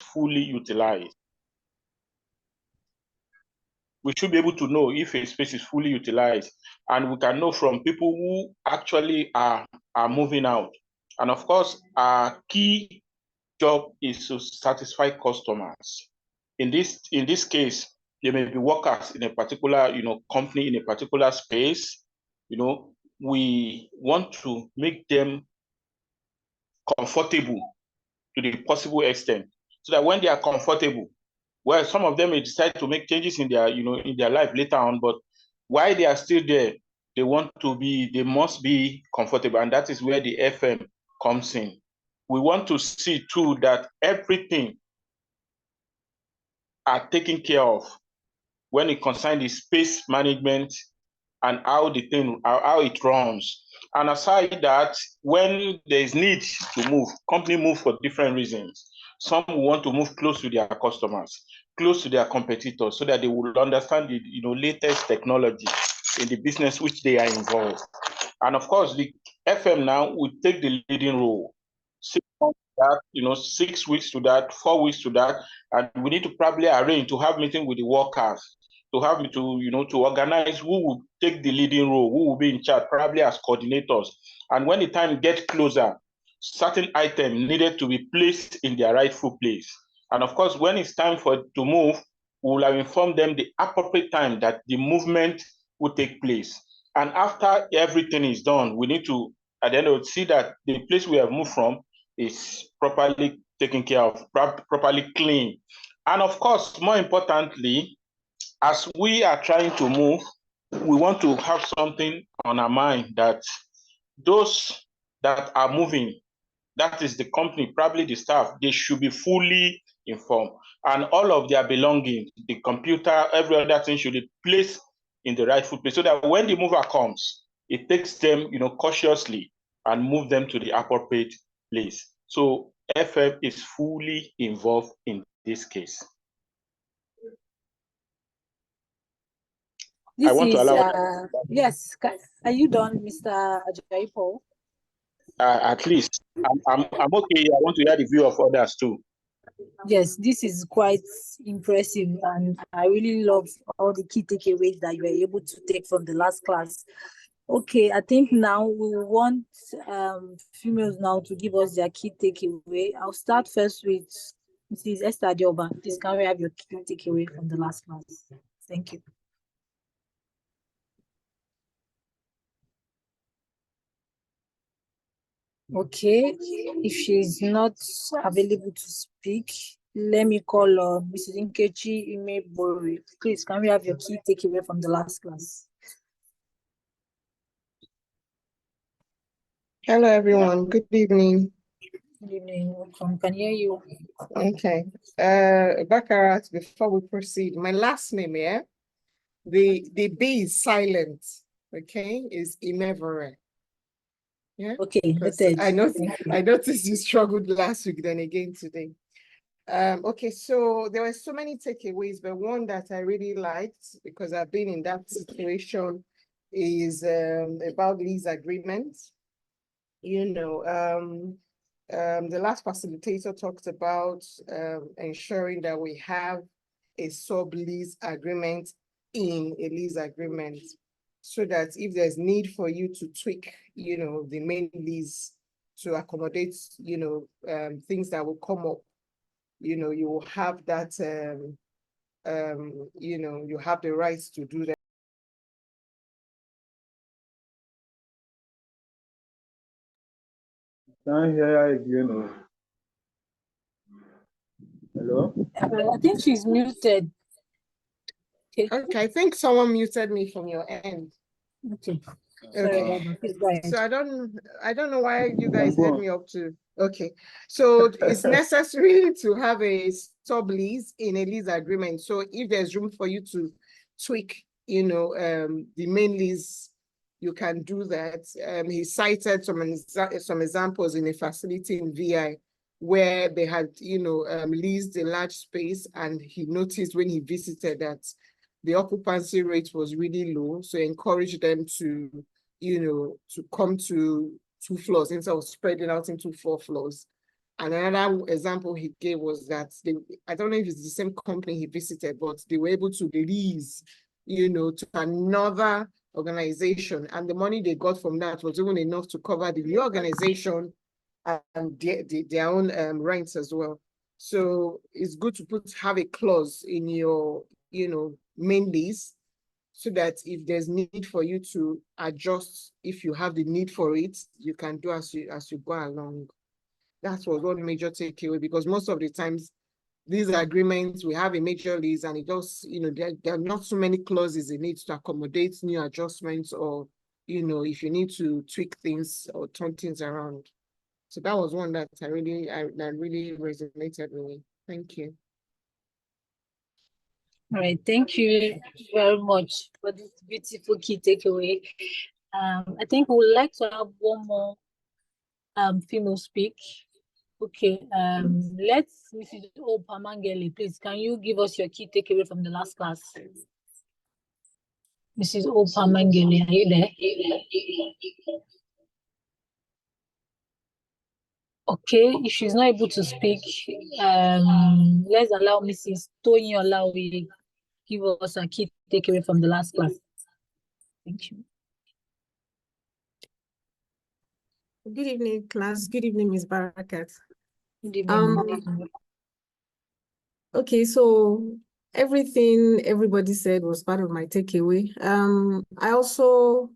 fully utilized. We should be able to know if a space is fully utilized, and we can know from people who actually are moving out. And of course, our key job is to satisfy customers. In this case, there may be workers in a particular company in a particular space. We want to make them comfortable to the possible extent, so that when they are comfortable, well, some of them may decide to make changes in their life later on, but while they are still there, they must be comfortable, and that is where the FM comes in. We want to see too that everything are taken care of when it concerns the space management and how it runs. And aside that, when there is need to move, company move for different reasons. Some want to move close to their customers, close to their competitors, so that they will understand the latest technology in the business which they are involved. And of course, the FM now will take the leading role. 6 months to that, 6 weeks to that, 4 weeks to that, and we need to probably arrange to have meeting with the workers, to have to organize who will take the leading role, who will be in charge, probably as coordinators. And when the time gets closer, certain items needed to be placed in their rightful place. And of course, when it's time to move, we will have informed them the appropriate time that the movement will take place. And after everything is done, we need to, at the end of it, see that the place we have moved from is properly taken care of, properly clean. And of course, more importantly, as we are trying to move, we want to have something on our mind that those that are moving, that is the company, probably the staff, they should be fully informed. And all of their belongings, the computer, every other thing should be placed in the rightful place, so that when the mover comes, it takes them cautiously and move them to the appropriate place. So FM is fully involved in this case. This yes. Are you done, Mr. Ajayi Paul? At least I'm okay. I want to hear the view of others too. Yes, this is quite impressive, and I really love all the key takeaways that you were able to take from the last class. Okay, I think now we want females now to give us their key takeaway. I'll start first with Mrs. Esther Dioba. Please, can we have your key takeaway from the last class? Thank you. Okay, if she's not available to speak, let me call Mrs. Nkechi Imebori. Please, can we have your key takeaway from the last class? Hello, everyone. Good evening. Good evening. Welcome. Can hear you. Okay. Bakarat, before we proceed, my last name, yeah? The B is silent, okay? Is Imevore. Yeah. Okay. I noticed you struggled last week, then again today. Okay, so there were so many takeaways, but one that I really liked, because I've been in that situation, is about lease agreements. The last facilitator talked about ensuring that we have a sub-lease agreement in a lease agreement, so that if there's need for you to tweak, the main lease to accommodate, things that will come up, you will have that, you have the rights to do that. Can't hear again. Hello? I think she's muted. Okay, I think someone muted me from your end. Okay. Okay. So I don't know why you guys heard me up to. Okay. So it's necessary to have a sub-lease in a lease agreement. So if there's room for you to tweak, the main lease, you can do that. He cited some examples in a facility in VI where they had, leased a large space, and he noticed when he visited that the occupancy rate was really low. So encourage them to, to come to 2 floors instead of spreading out into 4 floors. And another example he gave was that I don't know if it's the same company he visited, but they were able to lease, to another organization. And the money they got from that was even enough to cover the new organization and their own rents as well. So it's good to have a clause in your, main lease, so that if there's need for you to adjust, if you have the need for it, you can do as you go along. That was one major takeaway, because most of the times these agreements, we have a major lease and it just, there are not so many clauses in it to accommodate new adjustments, or, if you need to tweak things or turn things around. So that was one that that really resonated with me. Thank you. All right, thank you very much for this beautiful key takeaway. I think we would like to have one more female speak. Okay, let's Mrs. Opamangele, please. Can you give us your key takeaway from the last class? Mrs. Opamangele, are you there? Okay, if she's not able to speak, let's allow Mrs. Toyin Olaoye give us a key takeaway from the last class. Thank you. Good evening, class. Good evening, Ms. Barakat. Good evening. Okay, so everything everybody said was part of my takeaway. I also,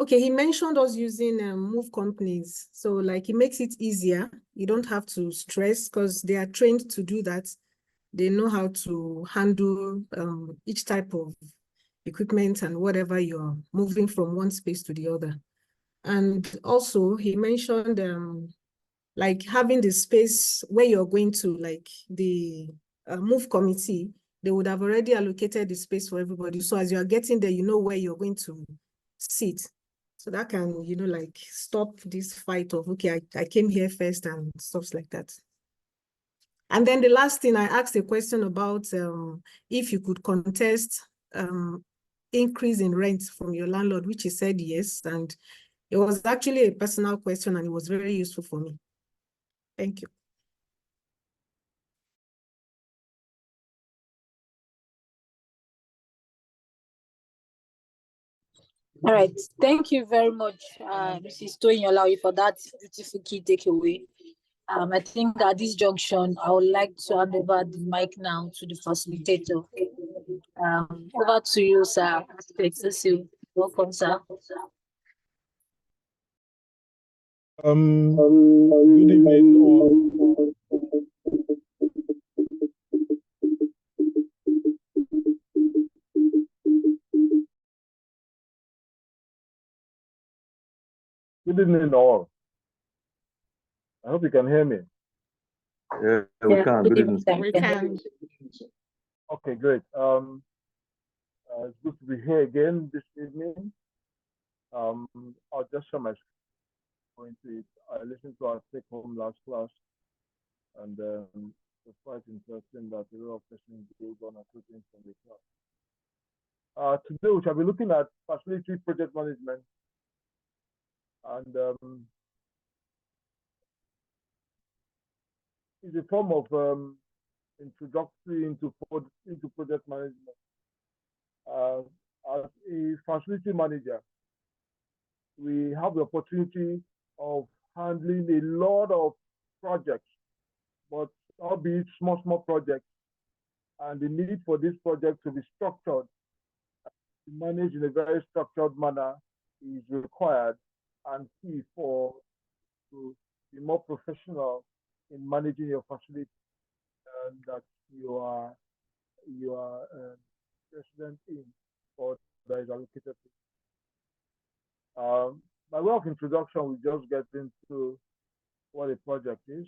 he mentioned us using move companies. So like it makes it easier. You don't have to stress because they are trained to do that. They know how to handle each type of equipment and whatever you're moving from one space to the other. And also he mentioned like having the space where you're going to, like the move committee, they would have already allocated the space for everybody. So as you're getting there, you know where you're going to sit. So that can, like stop this fight of, okay, I came here first and stuff like that. And then the last thing, I asked a question about if you could contest increase in rent from your landlord, which he said yes. And it was actually a personal question and it was very useful for me. Thank you. All right, thank you very much, Mrs. Toyin Olaoye, for that beautiful key takeaway. I think at this junction, I would like to hand over the mic now to the facilitator. Over to you, sir. Welcome, sir. Good evening, all. Good evening, all. I hope you can hear me. Yeah, we can. Good evening. We can. Okay, great. It's good to be here again this evening. I'll just show my screen to it. I listened to our take-home last class, and it's quite interesting that a lot of questions gave on a few things from the class. Today, we shall be looking at facility project management, and it's a form of introductory into project management. As a facility manager, we have the opportunity of handling a lot of projects, but albeit small projects, and the need for this project to be structured, managed in a very structured manner is required and key for to be more professional in managing your facility that you are resident in or that is allocated to. By way of introduction, we just get into what a project is.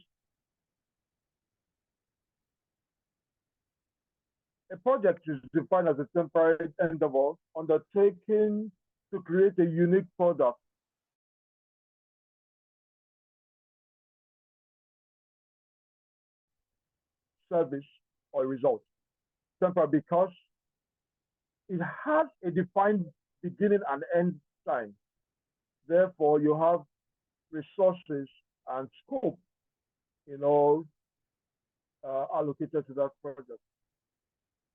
A project is defined as a temporary endeavor undertaken to create a unique product service or result. Temporary because it has a defined beginning and end time. Therefore, you have resources and scope allocated to that project.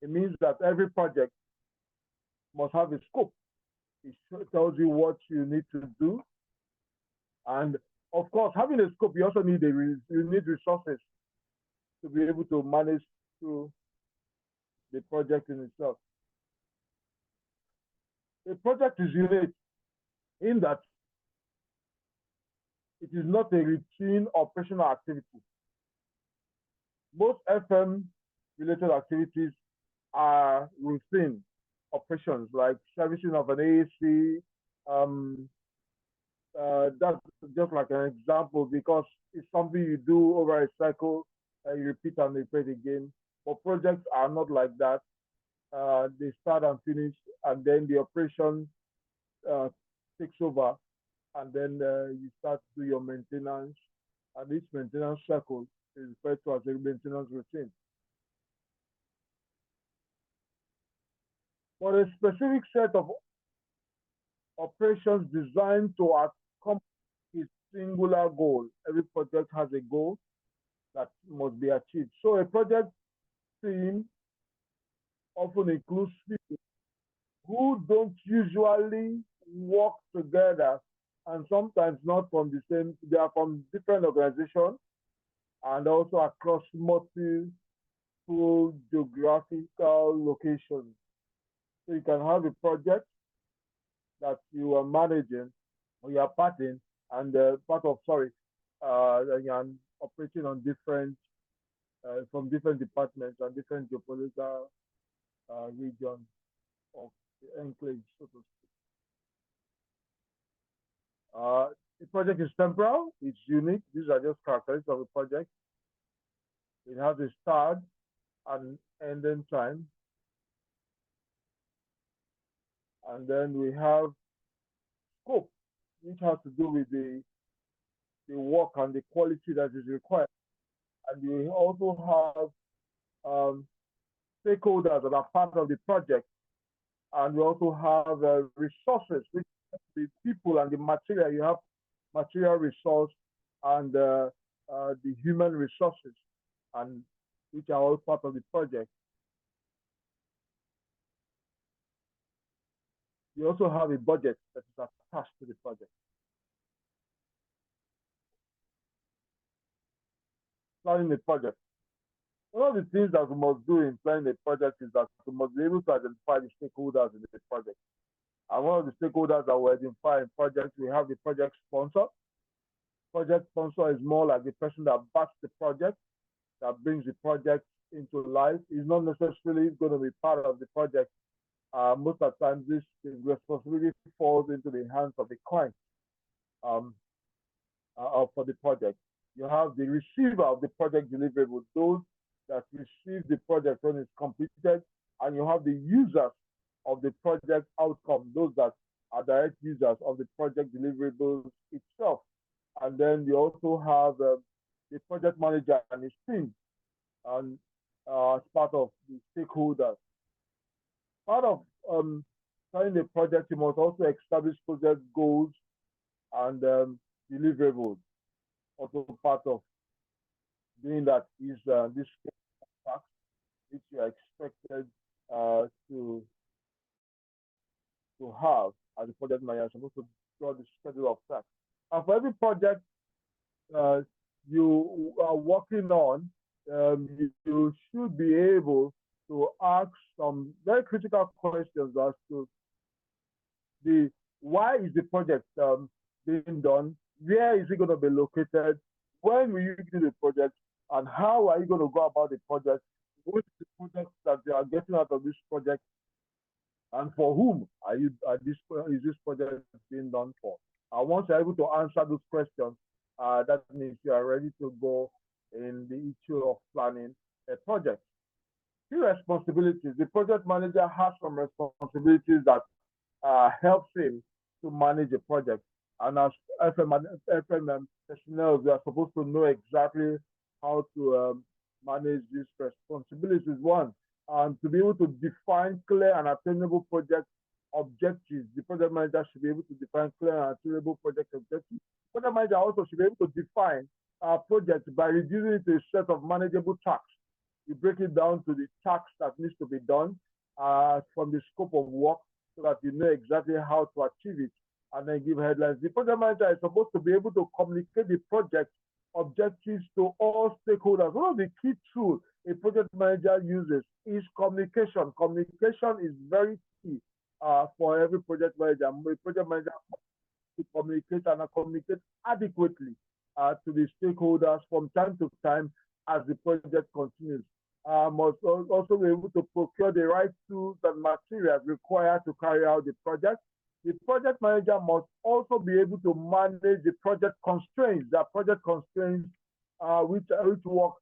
It means that every project must have a scope. It tells you what you need to do. And of course, having a scope, you also need resources to be able to manage through the project in itself. A project is unique in that it is not a routine operational activity. Most FM related activities are routine operations like servicing of an AAC. That's just like an example because it's something you do over a cycle and you repeat and repeat again. But projects are not like that. They start and finish, and then the operation takes over, and then you start to do your maintenance, and each maintenance cycle is referred to as a maintenance routine. For a specific set of operations designed to accomplish a singular goal, every project has a goal that must be achieved. So a project team often includes people who don't usually work together and sometimes not from the same, they are from different organizations and also across multiple geographical locations. So you can have a project that you are managing or you are part in and and operating on different, from different departments and different geopolitical regions of the enclave, so to speak. The project is temporal, it's unique. These are just characteristics of the project. It has a start and ending time. And then we have scope, which has to do with the work and the quality that is required. And we also have stakeholders that are part of the project. And we also have resources, which the people and the material. You have material resource and the human resources, and which are all part of the project. You also have a budget that is attached to the project. Planning the project. One of the things that we must do in planning a project is that we must be able to identify the stakeholders in the project. And one of the stakeholders that we identify in projects, we have the project sponsor. Project sponsor is more like the person that backs the project, that brings the project into life. Is not necessarily going to be part of the project. Most of the time, this responsibility falls into the hands of the client for the project. You have the receiver of the project deliverable, those that receive the project when it's completed, and you have the users of the project outcome, those that are direct users of the project deliverables itself. And then you also have the project manager and his team, and as part of the stakeholders. Part of planning the project, you must also establish project goals and deliverables. Also part of doing that is this task, which you are expected to have as a project manager. You're supposed to draw the schedule of tasks. And for every project you are working on, you should be able to ask some very critical questions as to why is the project being done, where is it going to be located, when will you do the project, and how are you going to go about the project, what is the project that you are getting out of this project, and for whom is this project being done for. And once you're able to answer those questions, that means you are ready to go in the issue of planning a project. Key responsibilities. The project manager has some responsibilities that helps him to manage a project. And as FM personnel, we are supposed to know exactly how to manage these responsibilities. One, to be able to define clear and attainable project objectives. The project manager should be able to define clear and attainable project objectives. The project manager also should be able to define project by reducing it to a set of manageable tasks. You break it down to the tasks that needs to be done from the scope of work so that you know exactly how to achieve it and then give headlines. The project manager is supposed to be able to communicate the project objectives to all stakeholders. One of the key tools a project manager uses is communication. Communication is very key for every project manager. A project manager to communicate and communicate adequately to the stakeholders from time to time as the project continues. Must also be able to procure the right tools and materials required to carry out the project. The project manager must also be able to manage the project constraints, which work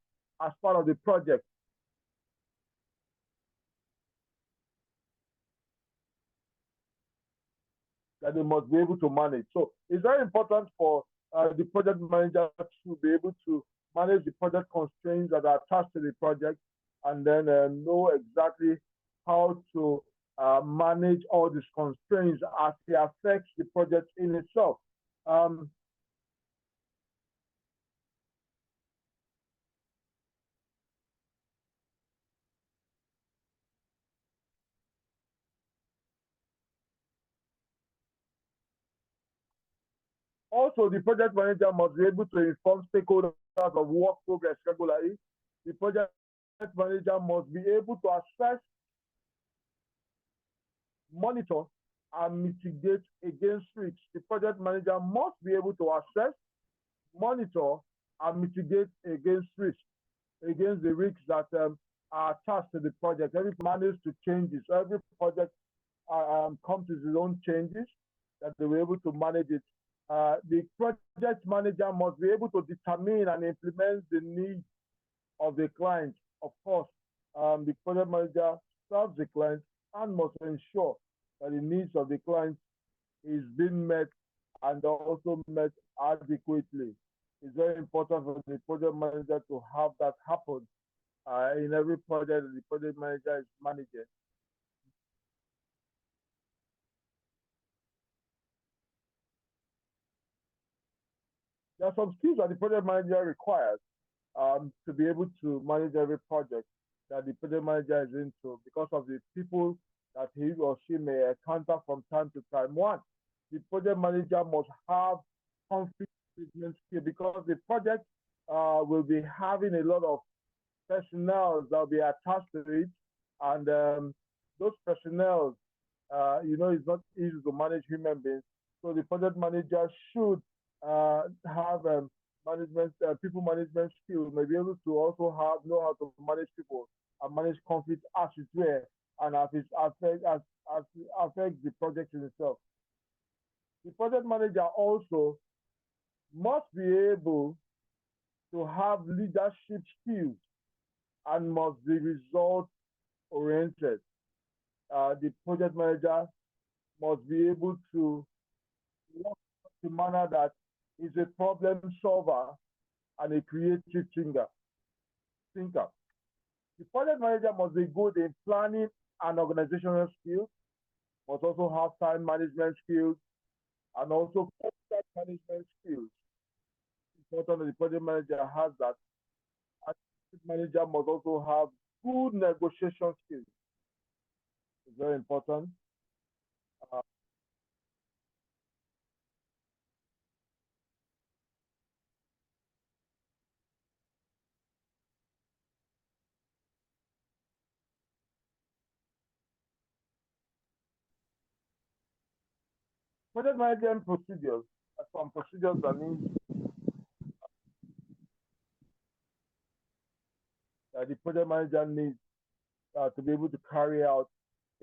as part of the project. That they must be able to manage. So it's very important for the project manager to be able to manage the project constraints that are attached to the project and then know exactly how to manage all these constraints as they affect the project in itself. Also, the project manager must be able to inform stakeholders of work progress regularly. The project manager must be able to assess, monitor, and mitigate against risks. The project manager must be able to assess, monitor, and mitigate against the risks that are attached to the project. Every manage to changes. Every project comes with its own changes that they were able to manage it. The project manager must be able to determine and implement the needs of the client. Of course, the project manager serves the client and must ensure that the needs of the client is being met and also met adequately. It's very important for the project manager to have that happen in every project that the project manager is managing. There are some skills that the project manager requires to be able to manage every project that the project manager is into because of the people that he or she may encounter from time to time. One, the project manager must have conflict management skill because the project will be having a lot of personnel that will be attached to it, and those personnel, it's not easy to manage human beings. So the project manager should have people management skills, may be able to also know how to manage people and manage conflict as it were, and as it affects the project in itself. The project manager also must be able to have leadership skills and must be result oriented. The project manager must be able to work in a manner that is a problem solver and a creative thinker. The project manager must be good in planning and organizational skills, must also have time management skills, and also project management skills. It's important that the project manager has that. And the project manager must also have good negotiation skills. It's very important. Project management procedures, some procedures that the project manager needs to be able to carry out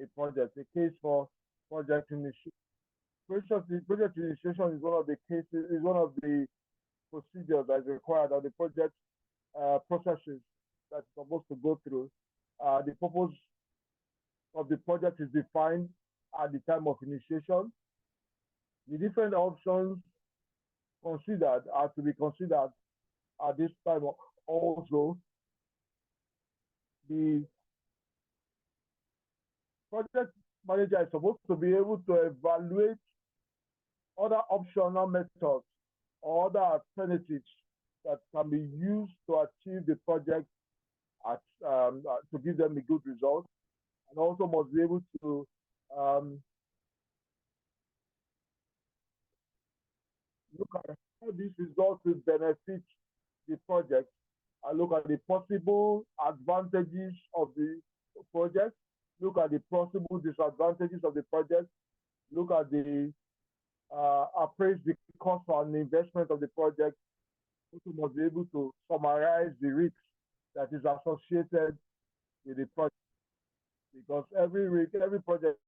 a project. A case for project initiation. Project initiation is one of the procedures that is required of the project processes that's supposed to go through. The purpose of the project is defined at the time of initiation. The different options considered are to be considered at this time also. The project manager is supposed to be able to evaluate other optional methods or other alternatives that can be used to achieve the project to give them a good result, and also must be able to look at how these results will benefit the project, and look at the possible advantages of the project, look at the possible disadvantages of the project, look at the appraise the cost and investment of the project. Also must be able to summarize the risk that is associated with the project, because every project,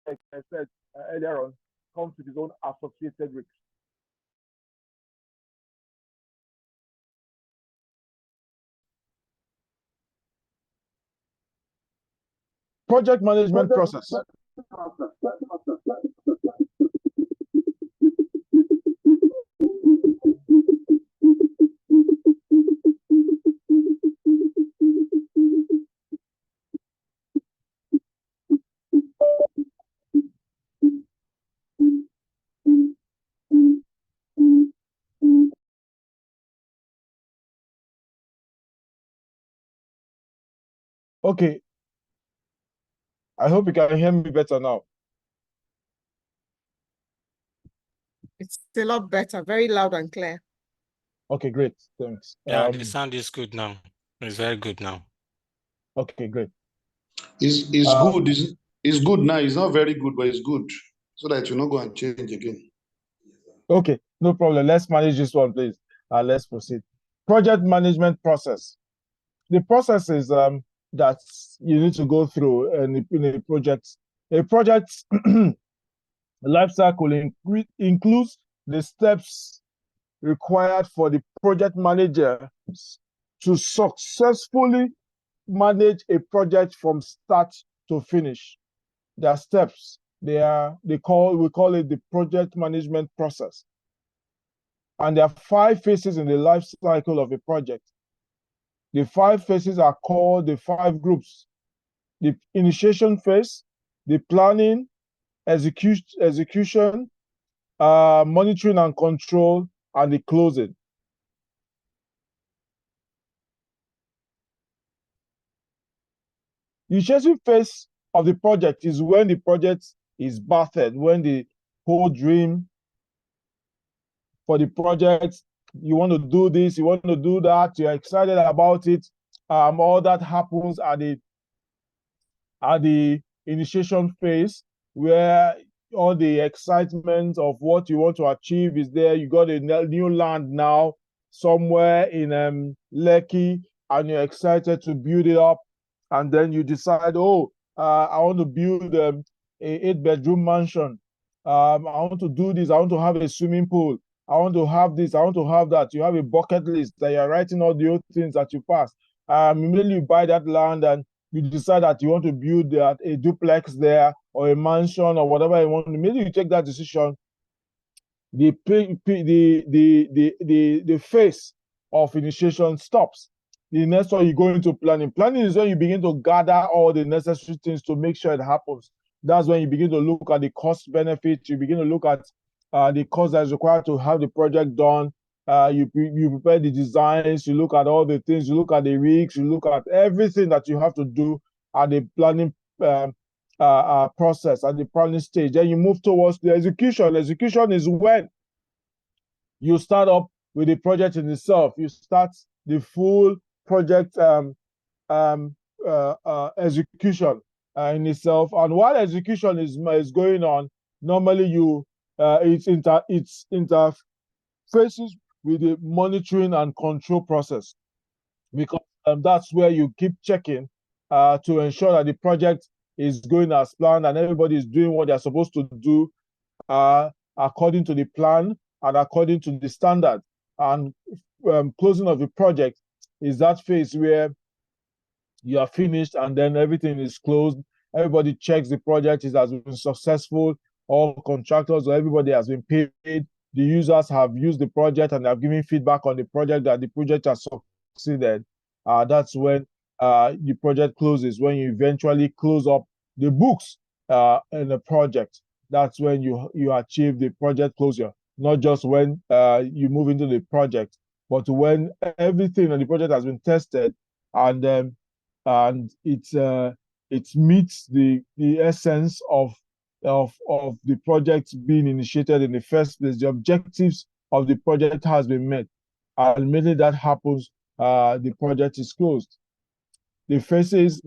like I said earlier on, comes with its own associated risks. Project management process. Okay. I hope you can hear me better now. It's a lot better, very loud and clear. Okay, great. Thanks. Yeah, the sound is good now. It's very good now. Okay, great. It's good. It's good now. It's not very good, but it's good. So that you not go and change again. Okay, no problem. Let's manage this one, please. Let's proceed. Project management process. The process is that you need to go through in a project. A project life cycle includes the steps required for the project manager to successfully manage a project from start to finish. There are steps. We call it the project management process. And there are 5 phases in the life cycle of a project. The 5 phases are called the 5 groups: the initiation phase, the planning, execution, monitoring and control, and the closing. The initiation phase of the project is when the project is birthed, when the whole dream for the project, you want to do this, you want to do that, you're excited about it. All that happens at the initiation phase, where all the excitement of what you want to achieve is there. You got a new land now somewhere in Lekki, and you're excited to build it up. And then you decide, oh, I want to build a 8-bedroom mansion. I want to do this. I want to have a swimming pool. I want to have this. I want to have that. You have a bucket list that you're writing all the old things that you passed. Immediately you buy that land and you decide that you want to build a duplex there or a mansion or whatever you want. Immediately you take that decision, the phase of initiation stops. The next one, you go into planning. Planning is when you begin to gather all the necessary things to make sure it happens. That's when you begin to look at the cost benefits. You begin to look at the cost that is required to have the project done. You prepare the designs. You look at all the things. You look at the rigs. You look at everything that you have to do at the planning process, at the planning stage. Then you move towards the execution. Execution is when you start up with the project in itself. You start the full project execution in itself. And while execution is going on, normally it's interfaces with the monitoring and control process, because that's where you keep checking to ensure that the project is going as planned and everybody is doing what they're supposed to do according to the plan and according to the standard. And closing of the project is that phase where you are finished and then everything is closed. Everybody checks the project has been successful. All contractors or everybody has been paid. The users have used the project and have given feedback on the project that the project has succeeded. That's when the project closes, when you eventually close up the books in the project. that's when you achieve the project closure. Not just when you move into the project, but when everything on the project has been tested and it meets the essence of the project being initiated in the first place. The objectives of the project has been met, and immediately that happens, the project is closed. The phases,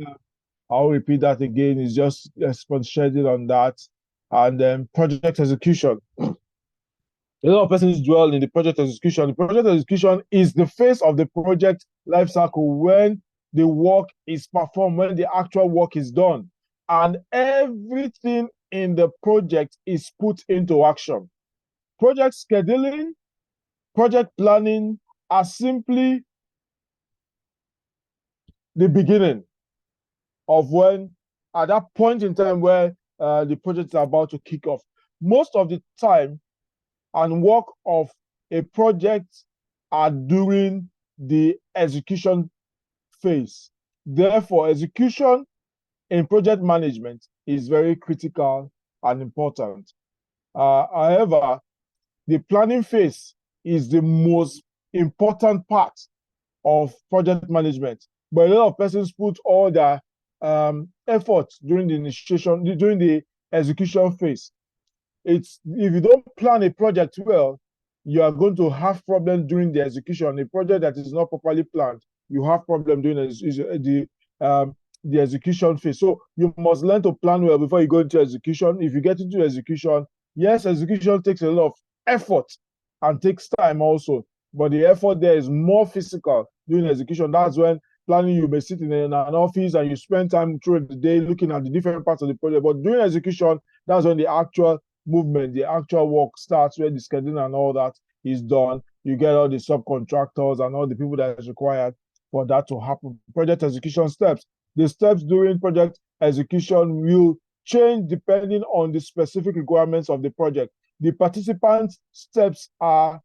I'll repeat that again, is just expatiating on that. And then project execution. A lot of persons dwell in the project execution. The project execution is the phase of the project life cycle when the work is performed, when the actual work is done, and everything in the project is put into action. Project scheduling, project planning are simply the beginning of when, at that point in time where the project is about to kick off. Most of the time and work of a project are during the execution phase. Therefore, execution in project management is very critical and important. However, the planning phase is the most important part of project management. But a lot of persons put all their effort during the initiation, during the execution phase. It's, if you don't plan a project well, you are going to have problems during the execution. A project that is not properly planned, you have problem during the execution phase. So you must learn to plan well before you go into execution. If you get into execution, yes, execution takes a lot of effort and takes time also, but the effort there is more physical during execution. That's when planning, you may sit in an office and you spend time through the day looking at the different parts of the project. But during execution, that's when the actual movement, the actual work starts, where the scheduling and all that is done. You get all the subcontractors and all the people that is required for that to happen. Project execution steps. The steps during project execution will change depending on the specific requirements of the project. The participants' steps are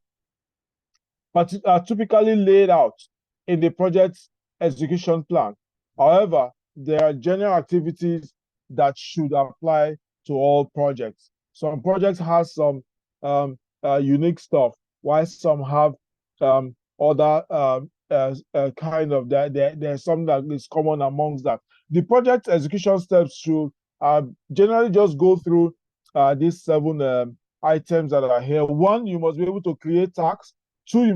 typically laid out in the project execution plan. However, there are general activities that should apply to all projects. Some projects have some unique stuff, while some have other kind of that. There's some that is common amongst that. The project execution steps should generally just go through these 7 items that are here. 1, you must be able to create tasks. 2, you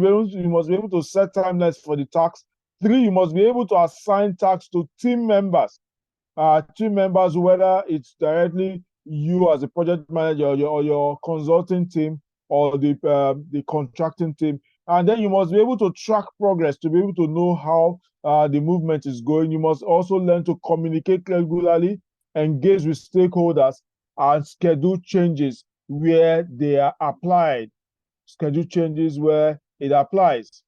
must be able to set timelines for the tasks. 3, you must be able to assign tasks to team members. Whether it's directly you as a project manager or your consulting team or the contracting team. And then you must be able to track progress to be able to know how the movement is going. You must also learn to communicate regularly, engage with stakeholders, and schedule changes where they are applied. Schedule changes where it applies.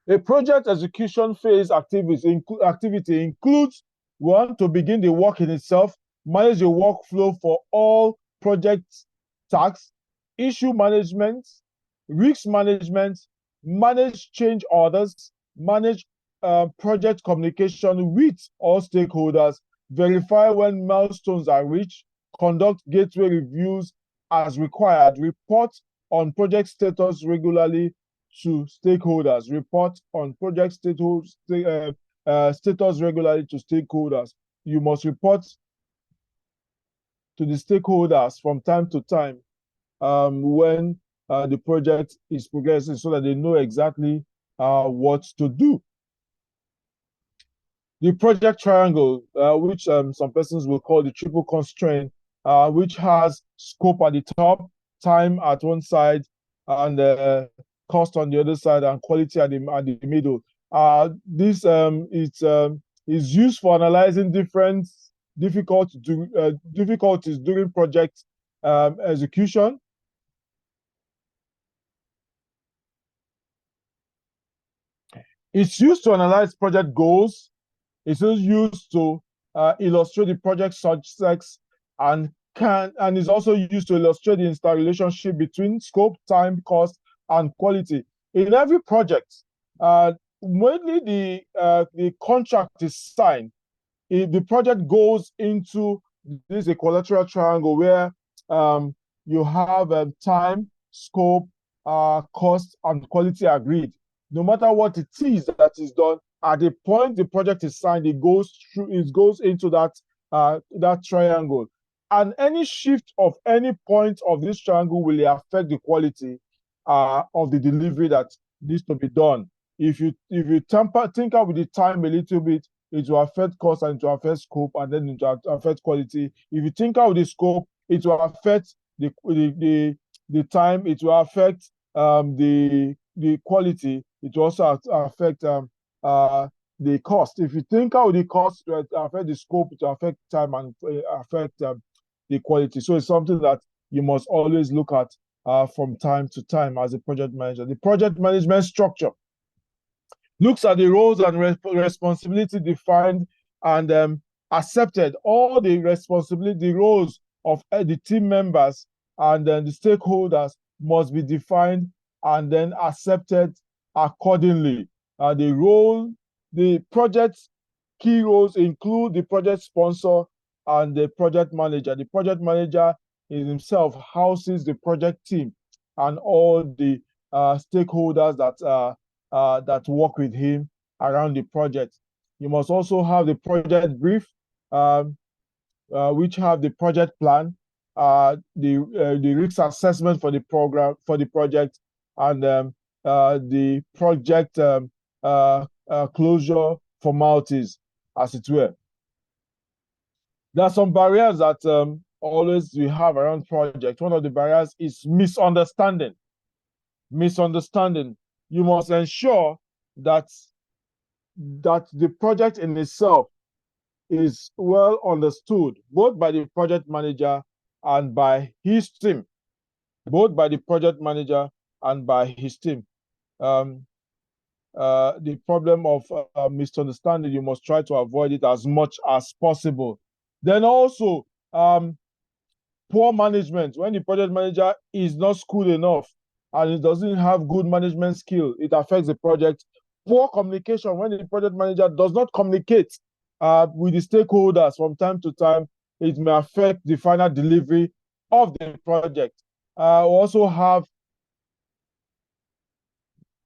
A project execution phase activity includes 1, to begin the work in itself, manage the workflow for all project tasks, issue management, risk management, manage change orders, manage project communication with all stakeholders, verify when milestones are reached, conduct gateway reviews as required, report on project status regularly to stakeholders, report on project status regularly to stakeholders. You must report to the stakeholders from time to time when the project is progressing, so that they know exactly what to do. The project triangle, which some persons will call the triple constraint, which has scope at the top, time at one side, and cost on the other side, and quality at the middle. This is used for analyzing different difficulties during project execution. It's used to analyze project goals. It's also used to illustrate the project success, and is also used to illustrate the interrelationship between scope, time, cost, and quality. In every project, mainly the contract is signed, if the project goes into This is a collateral triangle where you have time, scope, cost, and quality agreed. No matter what it is that is done, at the point the project is signed, it goes into that triangle. And any shift of any point of this triangle will affect the quality of the delivery that needs to be done. If you tinker with the time a little bit, it will affect cost and it will affect scope, and then it will affect quality. If you tinker with the scope, it will affect the time, it will affect the quality, it will also affect the cost. If you tinker with the cost, it will affect the scope, it will affect time, and affect the quality. So it's something that you must always look at from time to time as a project manager. The project management structure looks at the roles and responsibility defined and accepted. All the responsibility, the roles of the team members and then the stakeholders must be defined and then accepted accordingly. The project's key roles include the project sponsor and the project manager. The project manager in himself houses the project team and all the stakeholders that work with him around the project. You must also have the project brief, which have the project plan, the risk assessment for the program, for the project, and the project closure formalities, as it were. There are some barriers that always we have around project. One of the barriers is misunderstanding. Misunderstanding. You must ensure that the project in itself is well understood, both by the project manager and by his team. Both by the project manager and by his team. The problem of misunderstanding, you must try to avoid it as much as possible. Then also, poor management. When the project manager is not skilled enough and it doesn't have good management skill, it affects the project. Poor communication. When the project manager does not communicate with the stakeholders from time to time, it may affect the final delivery of the project. We also have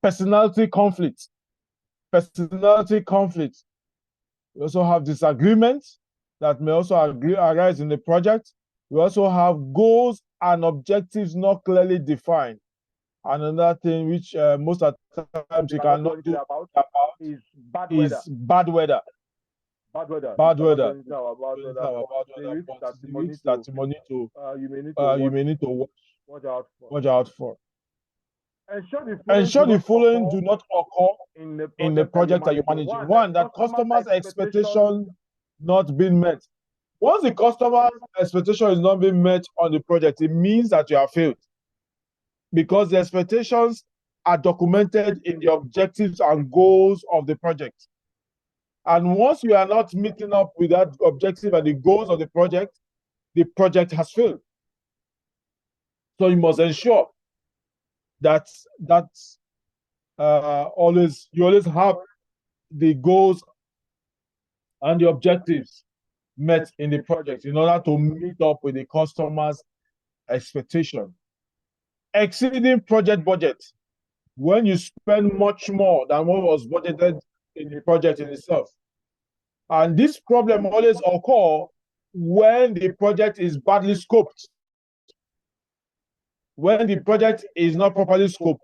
personality conflicts. Personality conflicts. We also have disagreements that may also arise in the project. We also have goals and objectives not clearly defined. And another thing which most of the times you cannot do about is bad weather. Bad weather. Bad weather. Bad weather. The risks that you may need to watch out for. Ensure the following do not occur in the project that you're managing. One, that customers' expectation not being met. Once the customer's expectation is not being met on the project, it means that you have failed, because the expectations are documented in the objectives and goals of the project. And once you are not meeting up with that objective and the goals of the project has failed. So you must ensure that you always have the goals and the objectives met in the project in order to meet up with the customer's expectation. Exceeding project budget. When you spend much more than what was budgeted in the project in itself. And this problem always occurs when the project is badly scoped. When the project is not properly scoped,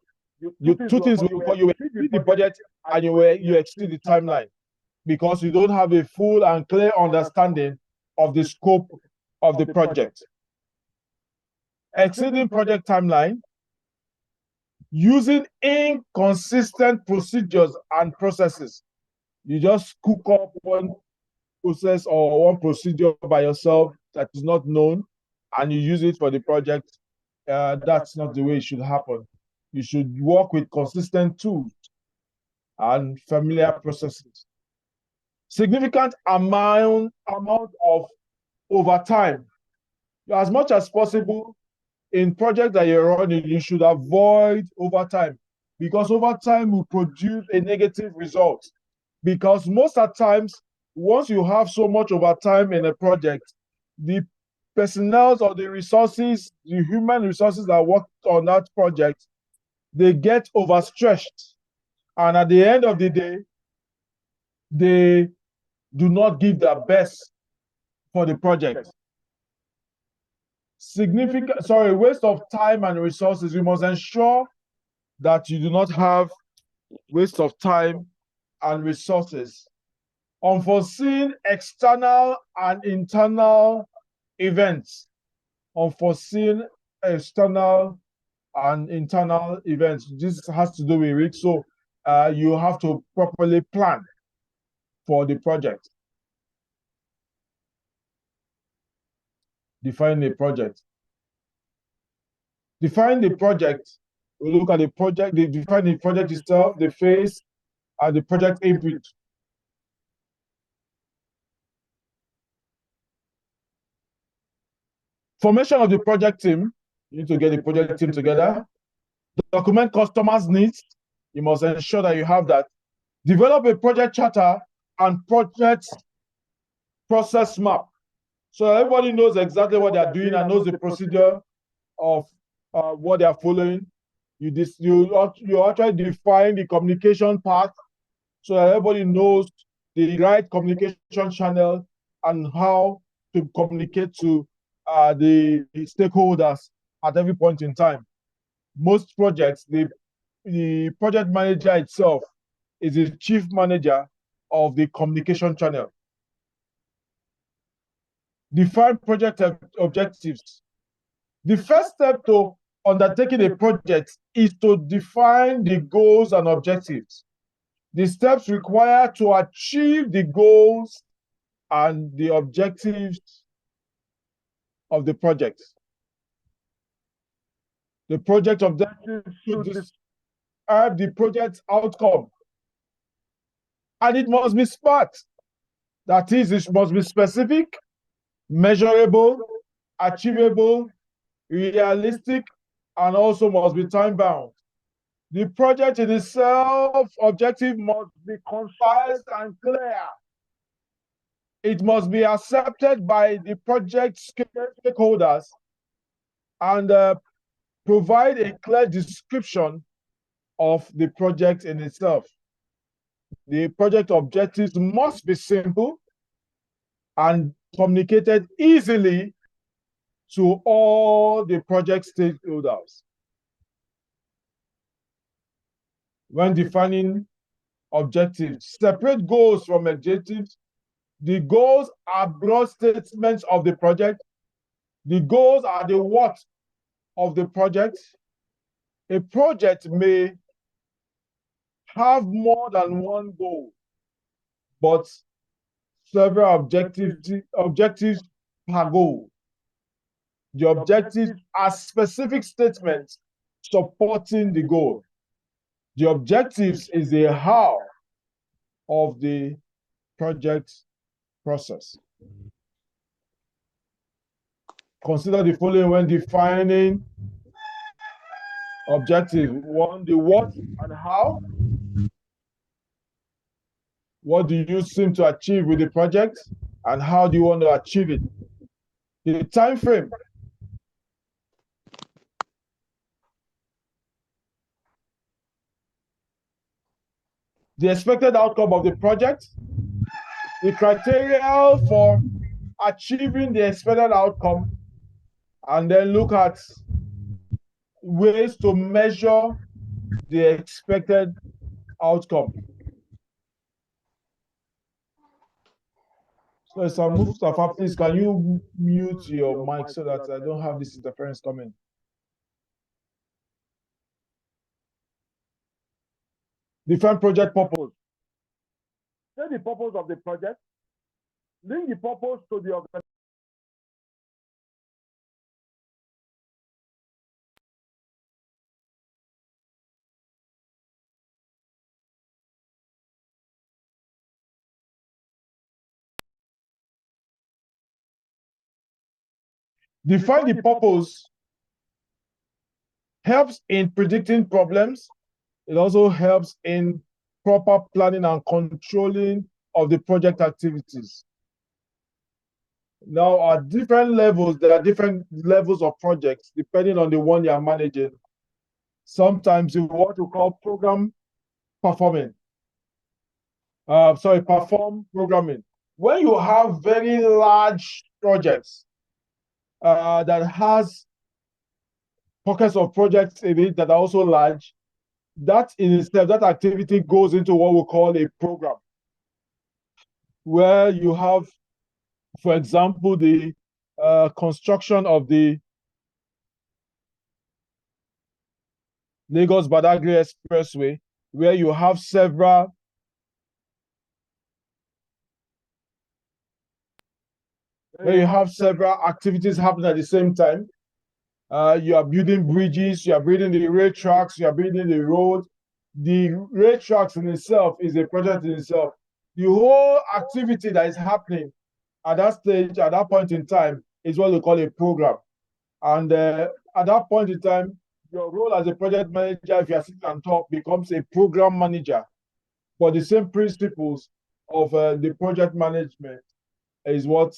two things will occur. You exceed the budget and you exceed the timeline, because you don't have a full and clear understanding of the scope of the project. Exceeding project timeline, using inconsistent procedures and processes. You just cook up one process or one procedure by yourself that is not known, and you use it for the project. That's not the way it should happen. You should work with consistent tools and familiar processes. Significant amount of overtime. As much as possible, in projects that you're running, you should avoid overtime, because overtime will produce a negative result. Because most of the times, once you have so much overtime in a project, the personnel or the resources, the human resources that worked on that project, they get overstretched. And at the end of the day, they do not give their best for the project. Waste of time and resources. You must ensure that you do not have waste of time and resources. Unforeseen external and internal events. Unforeseen external and internal events. This has to do with risk. So you have to properly plan for the project. Define the project. Define the project. We look at the project, define the project itself, the phase, and the project input. Formation of the project team. You need to get the project team together. Document customers' needs. You must ensure that you have that. Develop a project charter and project process map. So everybody knows exactly what they're doing and knows the procedure of what they're following. You actually define the communication path so that everybody knows the right communication channel and how to communicate to the stakeholders at every point in time. Most projects, the project manager itself is the chief manager of the communication channel. Define project objectives. The first step to undertaking a project is to define the goals and objectives. The steps required to achieve the goals and the objectives of the project. The project objectives should describe the project's outcome. And it must be smart. That is, it must be specific, measurable, achievable, realistic, and also must be time-bound. The project in itself objective must be concise and clear. It must be accepted by the project stakeholders and provide a clear description of the project in itself. The project objectives must be simple and communicated easily to all the project stakeholders. When defining objectives, separate goals from objectives. The goals are broad statements of the project. The goals are the what of the project. A project may have more than one goal, but several objectives per goal. The objectives are specific statements supporting the goal. The objectives is the how of the project process. Consider the following when defining objective. One, the what and how. What do you seem to achieve with the project and how do you want to achieve it? The time frame. The expected outcome of the project. The criteria for achieving the expected outcome, and then look at ways to measure the expected outcome. So Mustafa, please, can you mute your mic so that I don't have this interference coming? Define project purpose. Say the purpose of the project. Link the purpose to the organization. Define the purpose helps in predicting problems. It also helps in proper planning and controlling of the project activities. Now, at different levels, there are different levels of projects depending on the one you are managing. Sometimes you want to call program performing. Perform programming. When you have very large projects that has pockets of projects in it that are also large, that in itself, that activity goes into what we call a program, where you have, for example, the construction of the Lagos Badagry Expressway, where you have several activities happening at the same time. You are building bridges, you are building the rail tracks, you are building the road. The rail tracks in itself is a project in itself. The whole activity that is happening at that stage, at that point in time, is what we call a program. And at that point in time, your role as a project manager, if you are sitting on top, becomes a program manager. But the same principles of the project management is what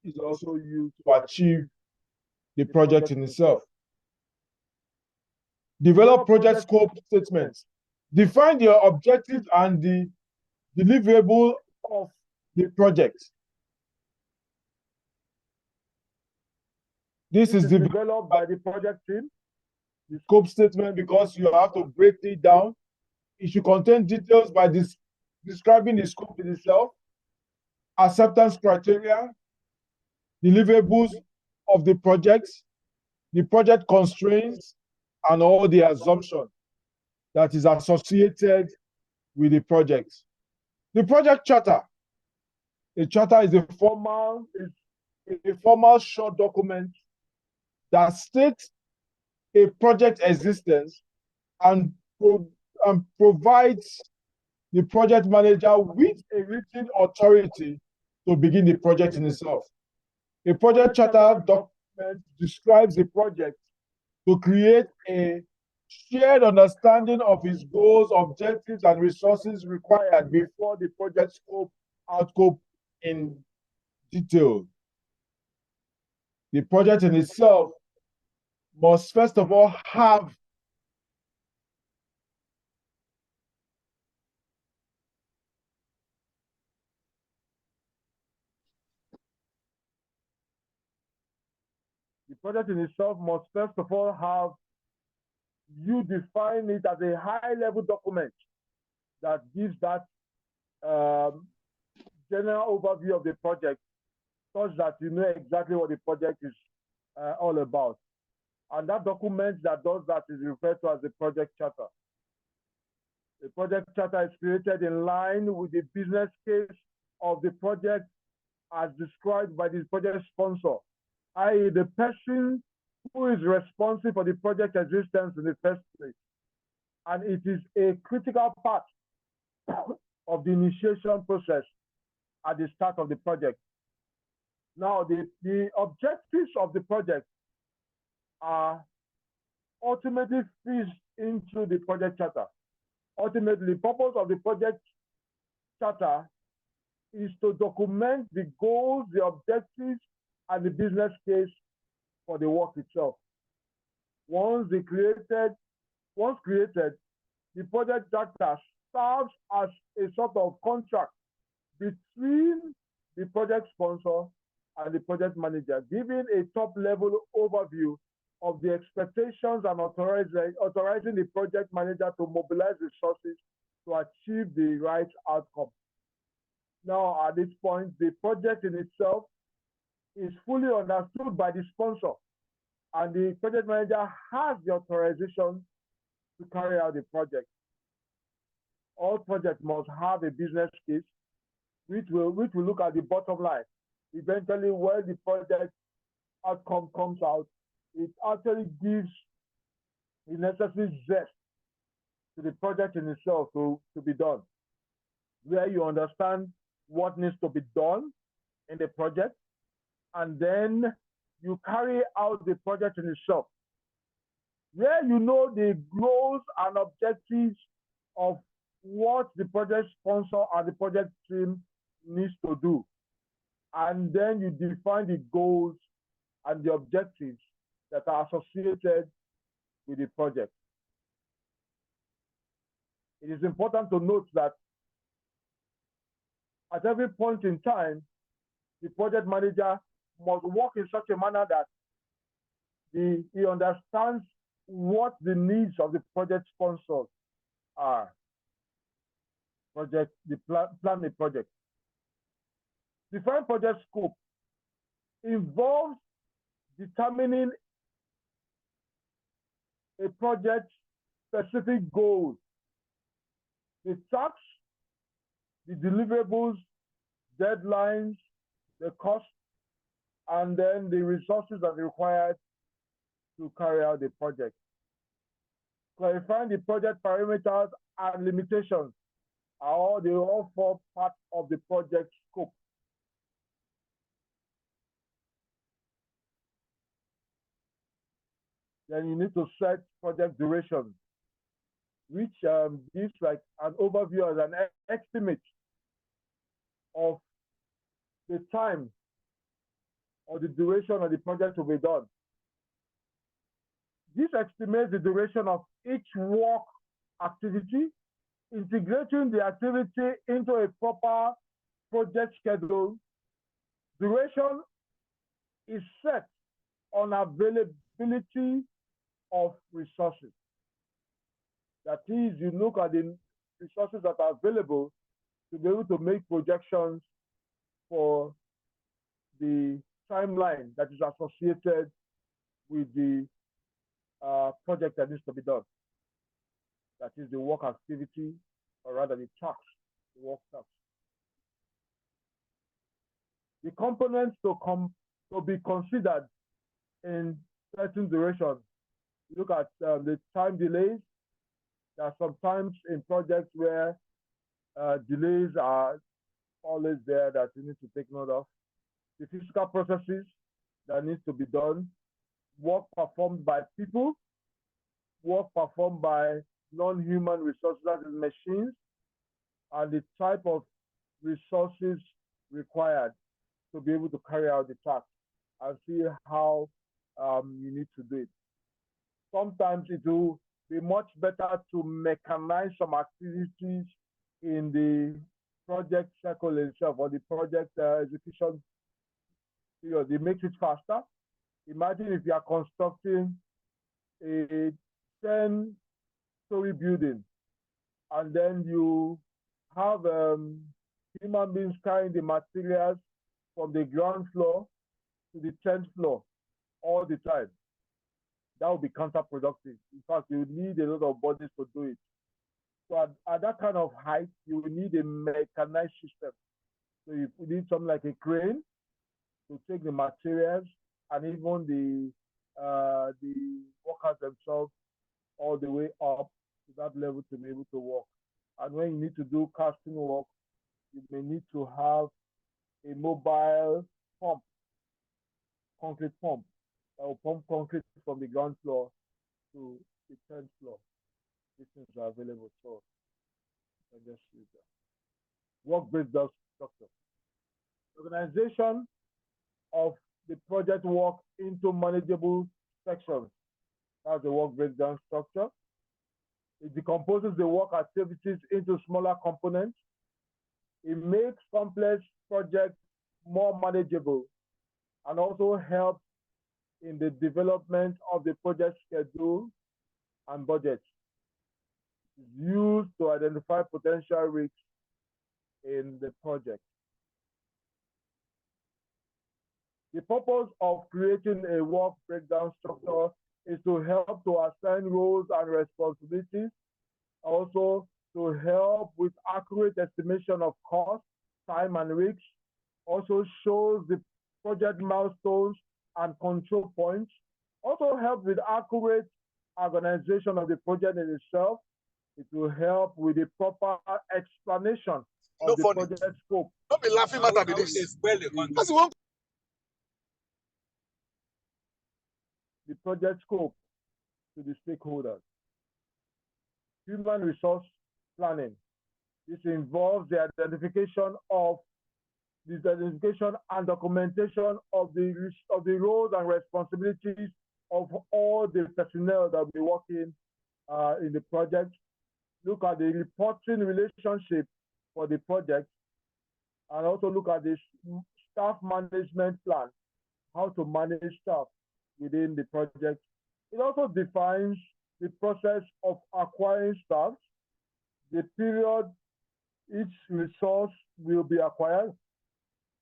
is also used to achieve the project in itself. Develop project scope statements. Define the objective and the deliverable of the project. This is developed by the project team. The scope statement, because you have to break it down. It should contain details by describing the scope in itself, acceptance criteria, deliverables of the project constraints, and all the assumption that is associated with the project. The project charter. A charter is a formal short document that states a project existence and provides the project manager with a written authority to begin the project in itself. A project charter document describes the project to create a shared understanding of its goals, objectives, and resources required before the project scope outcome in detail. The project in itself must first of all have you define it as a high-level document that gives that general overview of the project, such that you know exactly what the project is all about. And that document that does that is referred to as the project charter. The project charter is created in line with the business case of the project as described by the project sponsor, i.e. the person who is responsible for the project existence in the first place. And it is a critical part of the initiation process at the start of the project. Now, the objectives of the project are ultimately fixed into the project charter. Ultimately, the purpose of the project charter is to document the goals, the objectives, and the business case for the work itself. Once created, the project charter serves as a sort of contract between the project sponsor and the project manager, giving a top-level overview of the expectations and authorizing the project manager to mobilize resources to achieve the right outcome. Now, at this point, the project in itself is fully understood by the sponsor, and the project manager has the authorization to carry out the project. All projects must have a business case, which will look at the bottom line. Eventually, when the project outcome comes out, it actually gives the necessary zest to the project in itself to be done, where you understand what needs to be done in the project, and then you carry out the project in itself, where you know the goals and objectives of what the project sponsor and the project team needs to do. and then you define the goals and the objectives that are associated with the project. It is important to note that at every point in time, the project manager must work in such a manner that he understands what the needs of the project sponsors are. Plan the project. Define project scope involves determining a project's specific goals, the tasks, the deliverables, deadlines, the cost, and then the resources that are required to carry out the project. Clarifying the project parameters and limitations are they all form part of the project scope. Then you need to set project duration, which gives like an overview as an estimate of the time or the duration of the project to be done. This estimates the duration of each work activity, integrating the activity into a proper project schedule. Duration is set on availability of resources. That is, you look at the resources that are available to be able to make projections for the timeline that is associated with the project that needs to be done. That is the work activity, or rather the task, the work task. The components to be considered in certain duration. Look at the time delays. There are sometimes in projects where delays are always there that you need to take note of. The physical processes that needs to be done, work performed by people, work performed by non-human resources, that is machines, and the type of resources required to be able to carry out the task, and see how you need to do it. Sometimes it will be much better to mechanize some activities in the project cycle itself, or the project execution period. It makes it faster. Imagine if you are constructing a 10-story building, and then you have human beings carrying the materials from the ground floor to the 10th floor all the time. That would be counterproductive. In fact, you need a lot of bodies to do it. So at that kind of height, you will need a mechanized system. So you need something like a crane to take the materials and even the workers themselves all the way up to that level to be able to work. And when you need to do casting work, you may need to have a mobile pump, concrete pump, that will pump concrete from the ground floor to the 10th floor. These things are available, so I just use that. Work breakdown structure. Organization of the project work into manageable sections. That's the work breakdown structure. It decomposes the work activities into smaller components. It makes complex projects more manageable and also helps in the development of the project schedule and budget. It's used to identify potential risks in the project. The purpose of creating a work breakdown structure is to help to assign roles and responsibilities, also to help with accurate estimation of cost, time, and risks, also shows the project milestones and control points, also help with accurate organization of the project in itself. It will help with the proper explanation of the project scope. Don't be laughing at this. The project scope to the stakeholders. Human resource planning. This involves the identification of the identification and documentation of the roles and responsibilities of all the personnel that will be working in the project. Look at the reporting relationship for the project, and also look at the staff management plan, how to manage staff within the project. It also defines the process of acquiring staff, the period each resource will be acquired,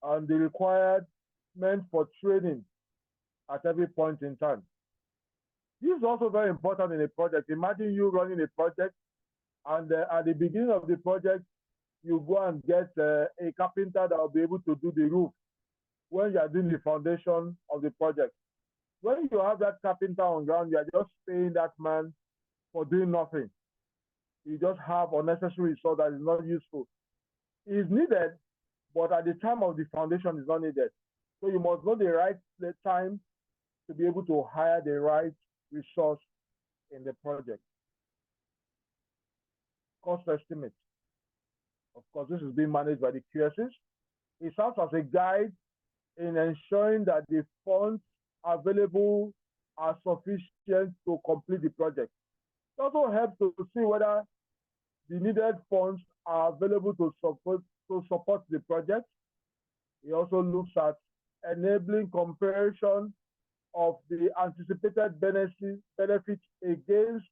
and the requirement for training at every point in time. This is also very important in a project. Imagine you running a project, and at the beginning of the project, you go and get a carpenter that will be able to do the roof when you are doing the foundation of the project. When you have that carpenter on ground, you are just paying that man for doing nothing. You just have unnecessary resource that is not useful. It is needed, but at the time of the foundation is not needed. So you must know the right time to be able to hire the right resource in the project. Cost estimate. Of course, this is being managed by the QSs. It serves as a guide in ensuring that the funds available are sufficient to complete the project. It also helps to see whether the needed funds are available to support the project. It also looks at enabling comparison of the anticipated benefits against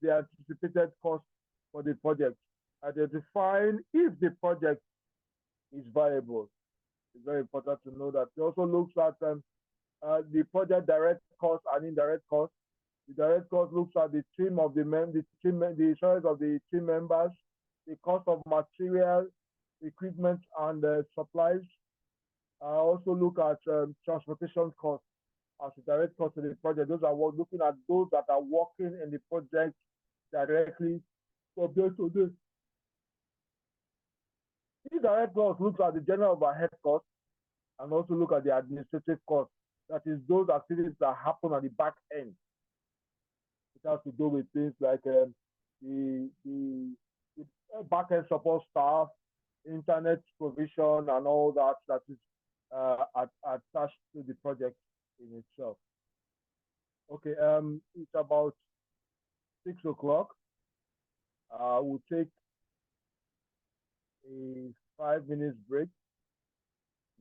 the anticipated cost for the project, identifying if the project is viable. It's very important to know that. It also looks at the project direct cost and indirect cost. The direct cost looks at the team of the size of the team members, the cost of material, equipment, and supplies. I also look at transportation costs as a direct cost to the project. Those are looking at those that are working in the project directly compared to this. Indirect cost looks at the general overhead cost and also look at the administrative cost. That is those activities that happen at the back end. It has to do with things like the back-end support staff, internet provision, and all that is attached to the project in itself. Okay, it's about 6 o'clock. We'll take a 5 minutes break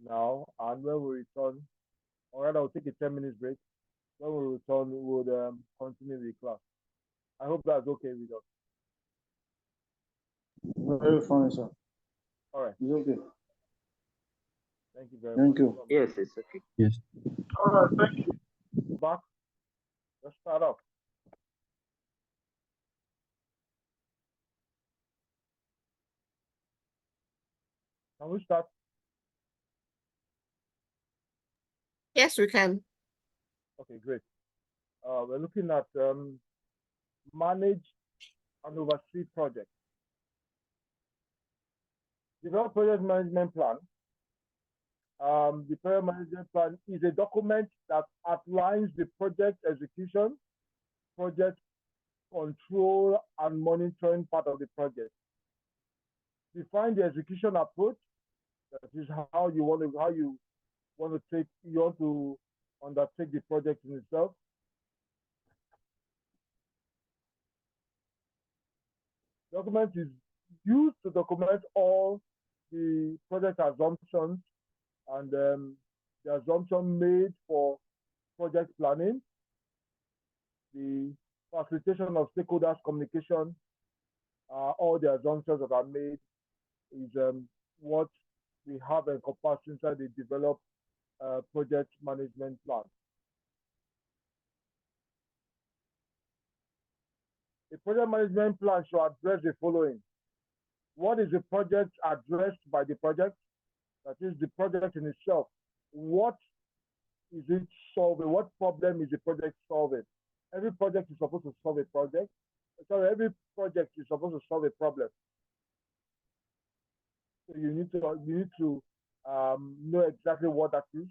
now, and when we return, or rather, we'll take a 10 minutes break. When we return, we'll continue the class. I hope that's okay with us. Very fine, sir. All right. It's okay. Thank you very much. Thank you. Yes, it's okay. Yes. All right, thank you. Back. Let's start off. Can we start? Yes, we can. Okay, great. We're looking at manage and oversee projects. Develop project management plan. The project management plan is a document that outlines the project execution, project control, and monitoring part of the project. Define the execution approach. That is how you want to undertake the project in itself. Document is used to document all the project assumptions and the assumption made for project planning, the facilitation of stakeholders communication, all the assumptions that are made is what we have encompassed inside the developed project management plan. A project management plan should address the following. What is the project addressed by the project? That is the project in itself. What is it solving? What problem is the project solving? Every project is supposed to solve a project. Sorry, every project is supposed to solve a problem. So you need to know exactly what that is.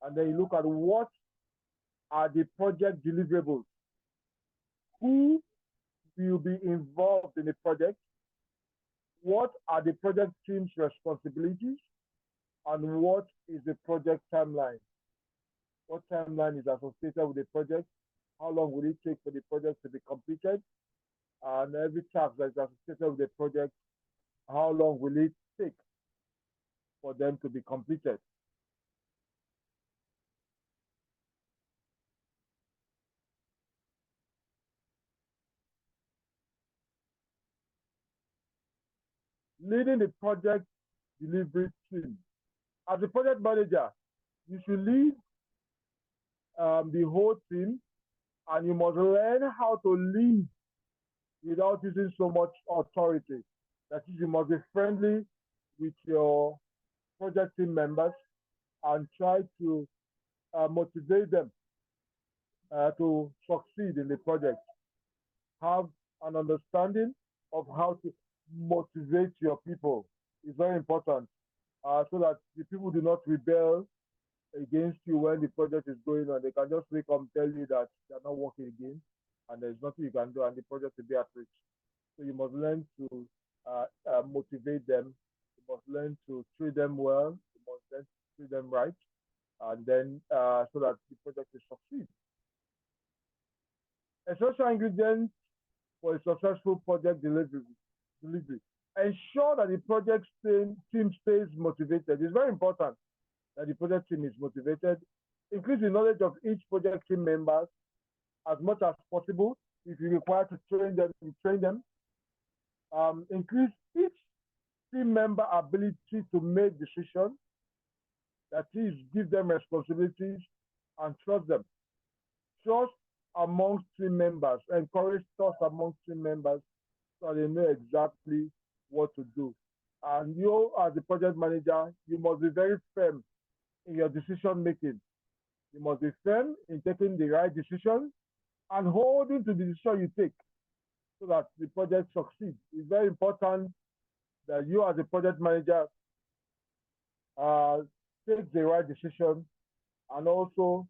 And then you look at what are the project deliverables. Who will be involved in the project? What are the project team's responsibilities? and what is the project timeline? What timeline is associated with the project? How long will it take for the project to be completed? And every task that is associated with the project, how long will it take for them to be completed? Leading the project delivery team. As a project manager, you should lead the whole team, and you must learn how to lead without using so much authority. That is, you must be friendly with your project team members and try to motivate them to succeed in the project. Have an understanding of how to motivate your people. It's very important so that the people do not rebel against you when the project is going on. They can just wake up and tell you that they're not working again and there's nothing you can do and the project will be at risk. So you must learn to motivate them. You must learn to treat them well. You must learn to treat them right, and then so that the project will succeed. Essential ingredients for a successful project delivery. Ensure that the project team stays motivated. It's very important that the project team is motivated. Increase the knowledge of each project team member as much as possible. If you require to train them, you train them. Increase each team member ability to make decisions. That is, give them responsibilities and trust them. Trust amongst team members. Encourage trust amongst team members so they know exactly what to do. And you, as the project manager, you must be very firm in your decision making. You must be firm in taking the right decision and holding to the decision you take so that the project succeeds. It's very important that you, as a project manager, take the right decision and also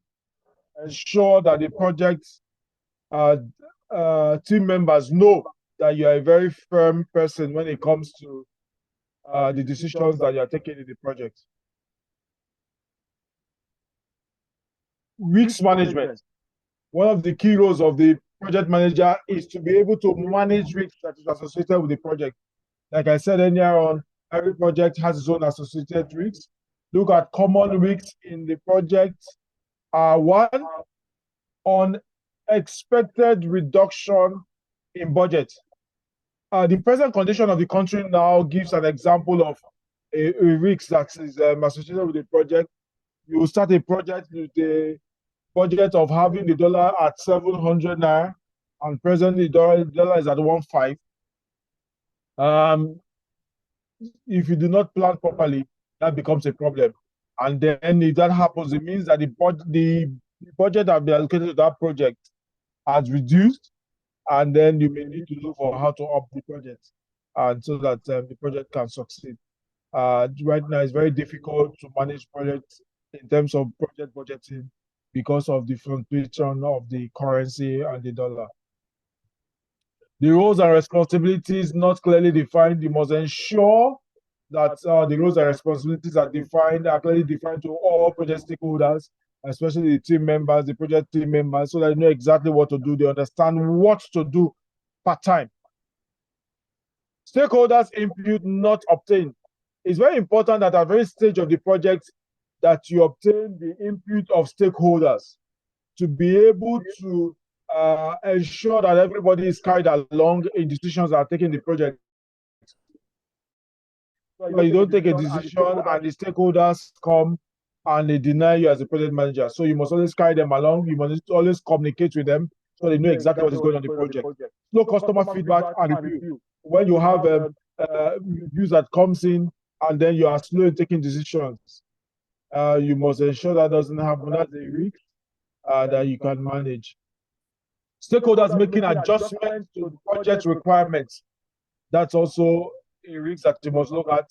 ensure that the project team members know that you are a very firm person when it comes to the decisions that you are taking in the project. Risk management. One of the key roles of the project manager is to be able to manage risks that is associated with the project. Like I said earlier on, every project has its own associated risks. Look at common risks in the project. One, unexpected reduction in budget. The present condition of the country now gives an example of a risk that is associated with the project. You start a project with a budget of having the dollar at 700 naira, and presently the dollar is at 1.5. If you do not plan properly, that becomes a problem. And then if that happens, it means that the budget that be allocated to that project has reduced, and then you may need to look for how to up the project, and so that the project can succeed. Right now, it's very difficult to manage projects in terms of project budgeting because of the fluctuation of the currency and the dollar. The roles and responsibilities not clearly defined. You must ensure that the roles and responsibilities are clearly defined to all project stakeholders, especially the team members, the project team members, so that they know exactly what to do. They understand what to do part time. Stakeholders' input not obtained. It's very important that at every stage of the project that you obtain the input of stakeholders to be able to ensure that everybody is carried along in decisions that are taken in the project. So you don't take a decision and the stakeholders come and they deny you as a project manager. So you must always carry them along. You must always communicate with them so they know exactly what is going on in the project. Slow customer feedback and review. When you have reviews that comes in and then you are slow in taking decisions, you must ensure that doesn't happen. That's a risk that you can manage. Stakeholders making adjustments to project requirements. That's also a risk that you must look at,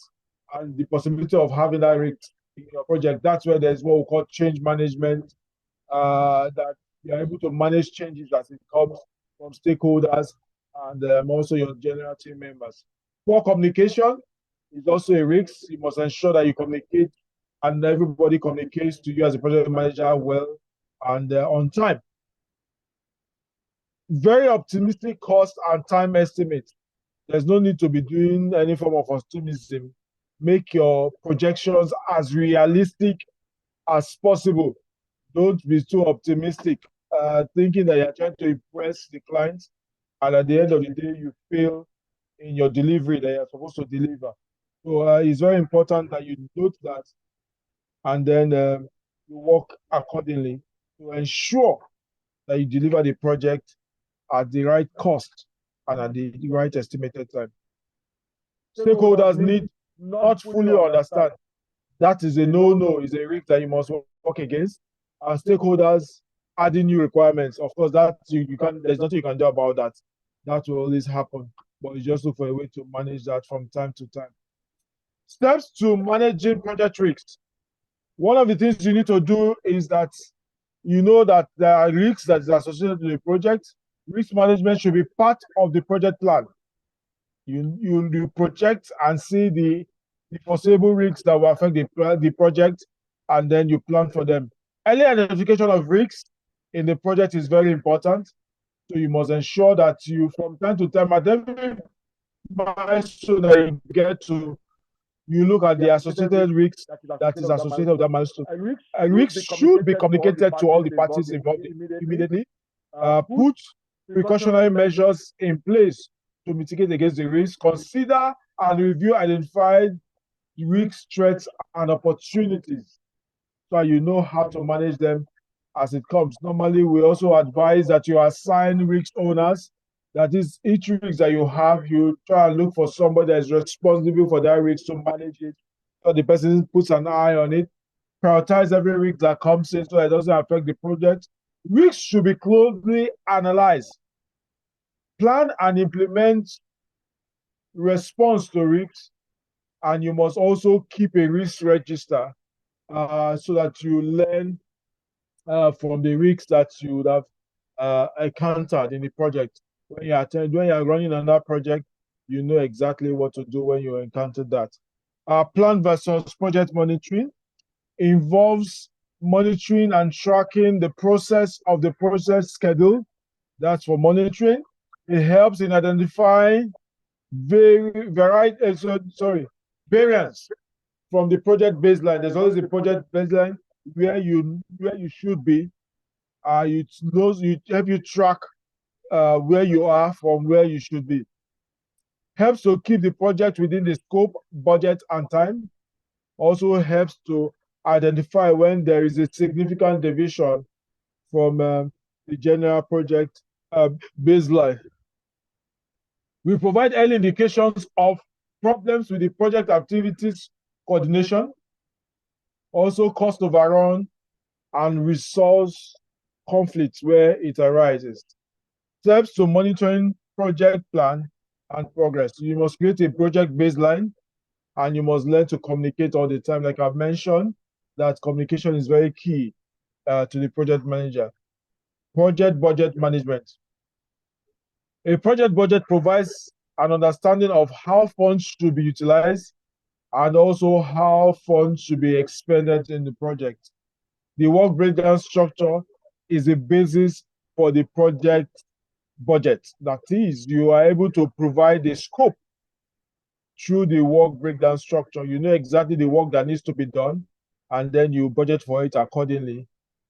and the possibility of having that risk in your project. That's where there's what we call change management, that you're able to manage changes as it comes from stakeholders and also your general team members. Poor communication is also a risk. You must ensure that you communicate and everybody communicates to you as a project manager well and on time. Very optimistic cost and time estimate. There's no need to be doing any form of optimism. Make your projections as realistic as possible. Don't be too optimistic, thinking that you're trying to impress the client, and at the end of the day, you fail in your delivery that you're supposed to deliver. So it's very important that you note that, and then you work accordingly to ensure that you deliver the project at the right cost and at the right estimated time. Stakeholders need not fully understand. That is a no-no, is a risk that you must work against. And stakeholders adding new requirements. Of course, that you can, there's nothing you can do about that. That will always happen. But you just look for a way to manage that from time to time. Steps to managing project risks. One of the things you need to do is that you know that there are risks that is associated with the project. Risk management should be part of the project plan. You project and see the foreseeable risks that will affect the project, and then you plan for them. Early identification of risks in the project is very important. So you must ensure that you, from time to time, at every milestone that you get to, you look at the associated risks that is associated with that milestone. Risks should be communicated to all the parties involved immediately. Put precautionary measures in place to mitigate against the risk. Consider and review identified risks, threats, and opportunities, so you know how to manage them as it comes. Normally, we also advise that you assign risk owners. That is, each risk that you have, you try and look for somebody that is responsible for that risk to manage it. So the person puts an eye on it. Prioritize every risk that comes in so it doesn't affect the project. Risks should be closely analyzed. Plan and implement response to risks, and you must also keep a risk register so that you learn from the risks that you would have encountered in the project. When you're running on that project, you know exactly what to do when you encounter that. Plan versus project monitoring involves monitoring and tracking the process of the project schedule. That's for monitoring. It helps in identifying variance from the project baseline. There's always a project baseline where you should be. It help you track where you are from where you should be. Helps to keep the project within the scope, budget, and time. Also helps to identify when there is a significant deviation from the general project baseline. We provide early indications of problems with the project activities coordination, also cost overrun, and resource conflicts where it arises. Steps to monitoring project plan and progress. You must create a project baseline, and you must learn to communicate all the time. Like I've mentioned, that communication is very key to the project manager. Project budget management. A project budget provides an understanding of how funds should be utilized and also how funds should be expended in the project. The work breakdown structure is the basis for the project budget. That is, you are able to provide the scope through the work breakdown structure. You know exactly the work that needs to be done, and then you budget for it accordingly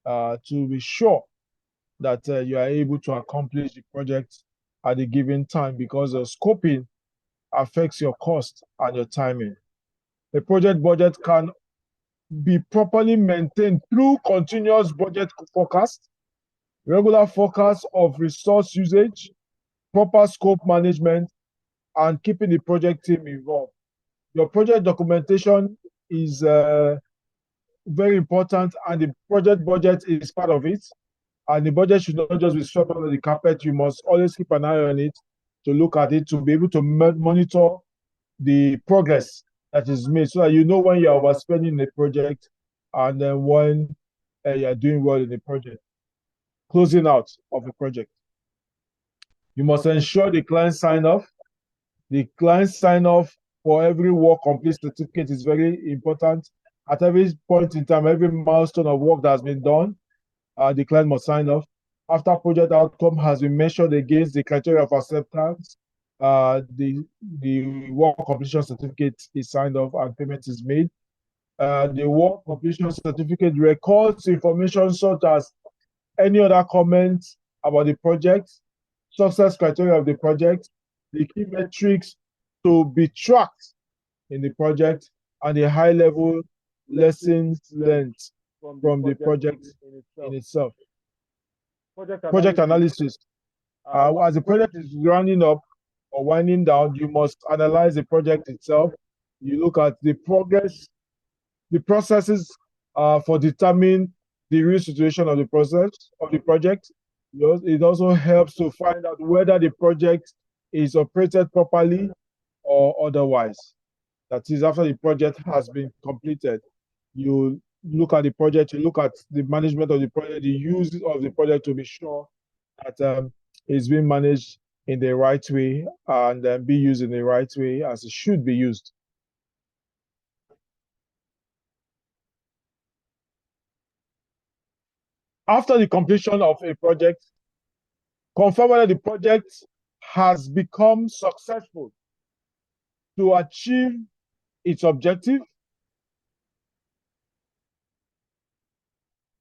to be sure that you are able to accomplish the project at a given time, because the scoping affects your cost and your timing. A project budget can be properly maintained through continuous budget forecast, regular forecast of resource usage, proper scope management, and keeping the project team involved. Your project documentation is very important, and the project budget is part of it. And the budget should not just be swept under the carpet. You must always keep an eye on it, to look at it, to be able to monitor the progress that is made, so that you know when you're overspending the project and then when you're doing well in the project. Closing out of the project. You must ensure the client sign off. The client sign off for every work complete certificate is very important, At every point in time, every milestone of work that has been done, the client must sign off. After project outcome has been measured against the criteria of acceptance, the work completion certificate is signed off and payment is made. The work completion certificate records information such as any other comments about the project, success criteria of the project, the key metrics to be tracked in the project, and the high-level lessons learned from the project in itself. Project analysis. As the project is running up or winding down, you must analyze the project itself. You look at the progress, the processes for determining the real situation of the process of the project. It also helps to find out whether the project is operated properly or otherwise. That is, after the project has been completed, you look at the project, you look at the management of the project, the use of the project to be sure that it's being managed in the right way and be used in the right way as it should be used. After the completion of a project, confirm whether the project has become successful to achieve its objective.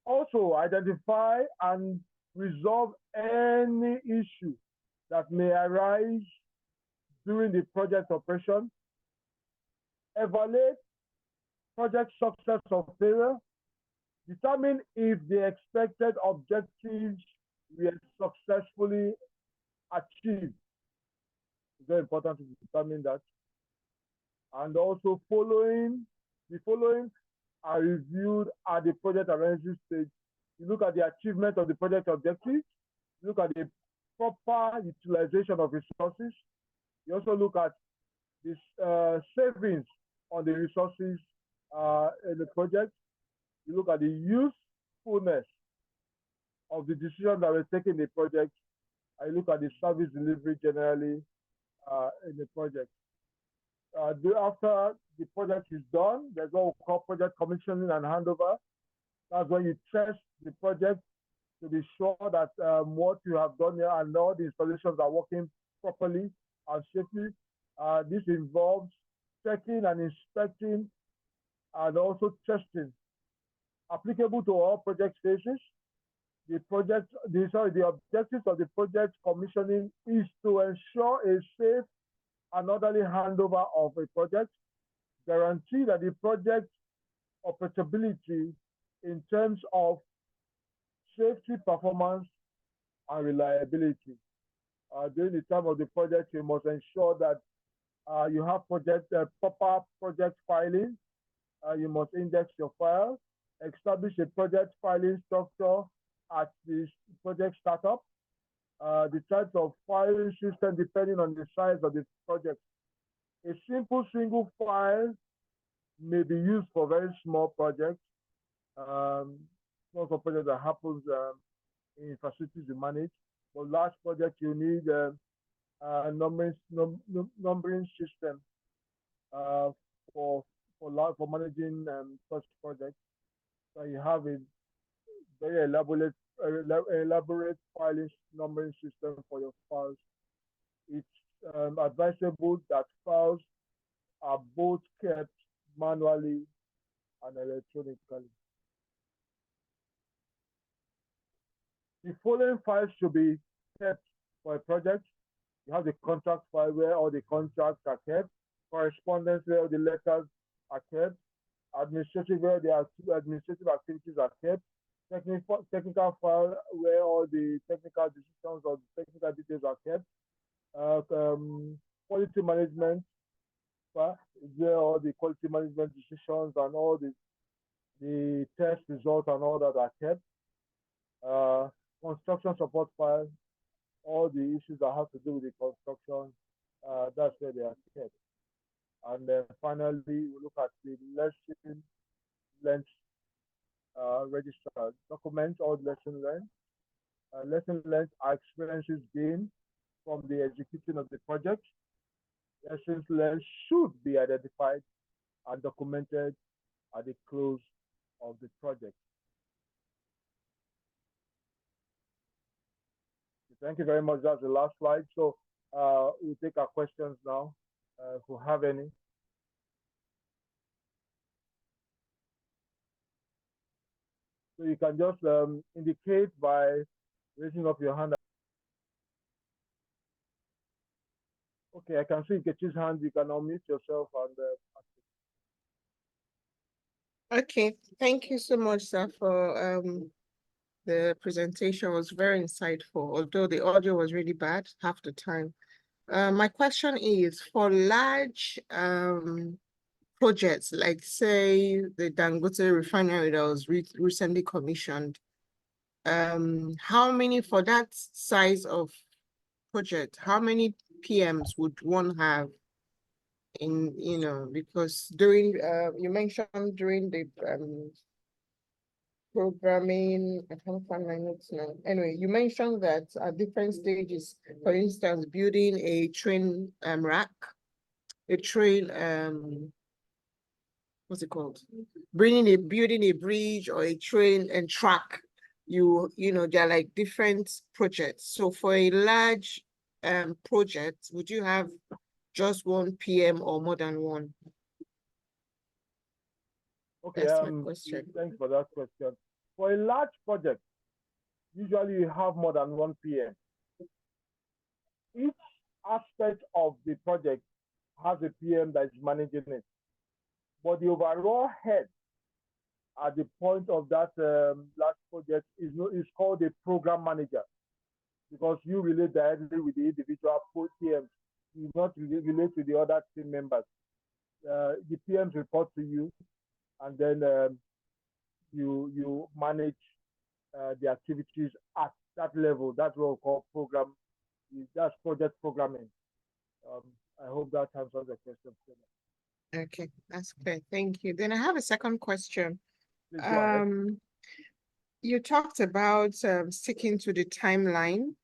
Also, identify and resolve any issue that may arise during the project operation. Evaluate project success or failure. Determine if the expected objectives were successfully achieved. It's very important to determine that. And also the following are reviewed at the project analysis stage. You look at the achievement of the project objectives. You look at the proper utilization of resources. You also look at this savings on the resources in the project. You look at the usefulness of the decision that were taken in the project. I look at the service delivery generally in the project. After the project is done, there's what we call project commissioning and handover. That's when you test the project to be sure that what you have done here and all the installations are working properly and safely. This involves checking and inspecting and also testing. Applicable to all project phases. The objectives of the project commissioning is to ensure a safe and orderly handover of a project, guarantee that the project operability in terms of safety, performance, and reliability. During the time of the project, you must ensure that you have proper project filing. You must index your file, establish a project filing structure at the project startup. The types of filing system depending on the size of the project. A simple single file may be used for very small projects. Most of projects that happens in facilities you manage. For large projects, you need a numbering system for managing such projects. So you have a very elaborate filing numbering system for your files. It's advisable that files are both kept manually and electronically. The following files should be kept for a project. You have the contract file where all the contracts are kept, correspondence where all the letters are kept, administrative where the administrative activities are kept, technical file where all the technical decisions or the technical details are kept, quality management where all the quality management decisions and all the test results and all that are kept, construction support file, all the issues that have to do with the construction, that's where they are kept. And then finally, we look at the lesson learned register documents all lesson learned. Lesson learned are experiences gained from the execution of the project. Lessons learned should be identified and documented at the close of the project. Thank you very much. That's the last slide. So we'll take our questions now, if we have any. So you can just indicate by raising up your hand. Okay, I can see Nkechi's hand. You can unmute yourself and Okay, thank you so much, sir, for the presentation was very insightful, although the audio was really bad half the time. My question is, for large projects, like say the Dangote refinery that was recently commissioned, how many, for that size of project, how many PMs would one have in, because during, you mentioned during the programming, I can't find my notes now. Anyway, you mentioned that at different stages, for instance, building a train rack, a train, what's it called? Building a bridge or a train and track. They're like different projects. So for a large project, would you have just one PM or more than one? okay, that's my question. Thanks for that question. For a large project, usually you have more than one PM. Each aspect of the project has a PM that is managing it. But the overall head at the point of that large project is called a program manager, because you relate directly with the individual PMs. You not relate with the other team members. The PMs report to you, and then you manage the activities at that level. That's what we call program. That's project programming. I hope that answers the question. Okay, that's clear. Thank you. Then I have a second question. Please go ahead. You talked about sticking to the timeline.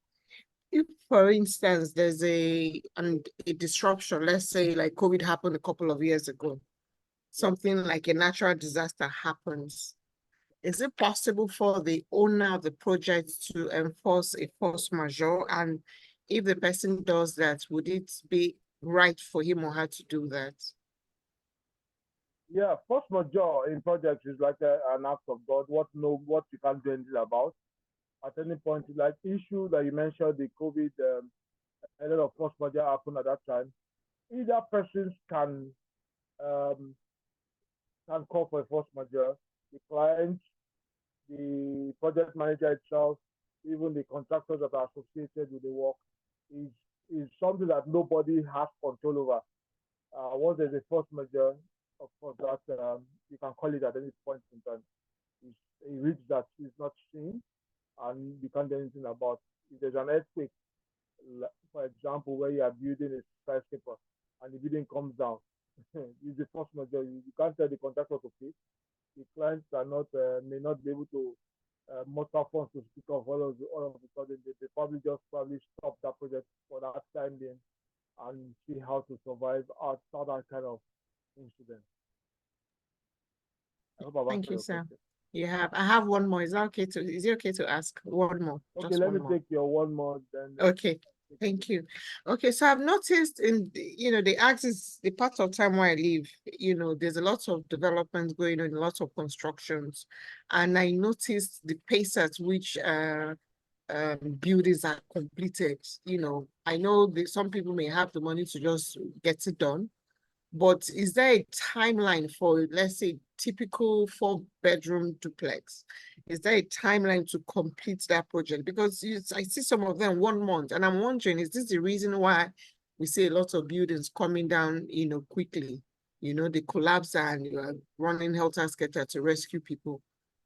If, for instance, there's a disruption, let's say like COVID happened a couple of years ago, something like a natural disaster happens, is it possible for the owner of the project to enforce a force majeure? And if the person does that, would it be right for him or her to do that? Yeah, force majeure in projects is like an act of God. What you can't do anything about. At any point, like issue that you mentioned, the COVID, a lot of force majeure happened at that time. Either persons can call for a force majeure, the client, the project manager itself, even the contractors that are associated with the work, is something that nobody has control over. Once there's a force majeure, of course, that you can call it at any point in time. It's a risk that is not seen, and you can't do anything about. If there's an earthquake, for example, where you are building a skyscraper and the building comes down, it's a force majeure. You can't tell the contractor to pay. The clients are not may not be able to multiple funds to speak of all of a sudden. They probably stop that project for that time being and see how to survive after that kind of incident. I hope I've Thank you, sir. question. I have one more. Is it okay to ask one more? Okay, just let me more. take your one more then. Okay. Thank you. Okay, so I've noticed in the axis, the part of time where I live, there's a lot of development going on, lots of constructions, and I noticed the pace at which buildings are completed. I know that some people may have the money to just get it done, but is there a timeline for, let's say, typical 4-bedroom duplex? Is there a timeline to complete that project? Because I see some of them 1 month, and I'm wondering, is this the reason why we see a lot of buildings coming down, quickly? They collapse and you are running helter-skelter to rescue people.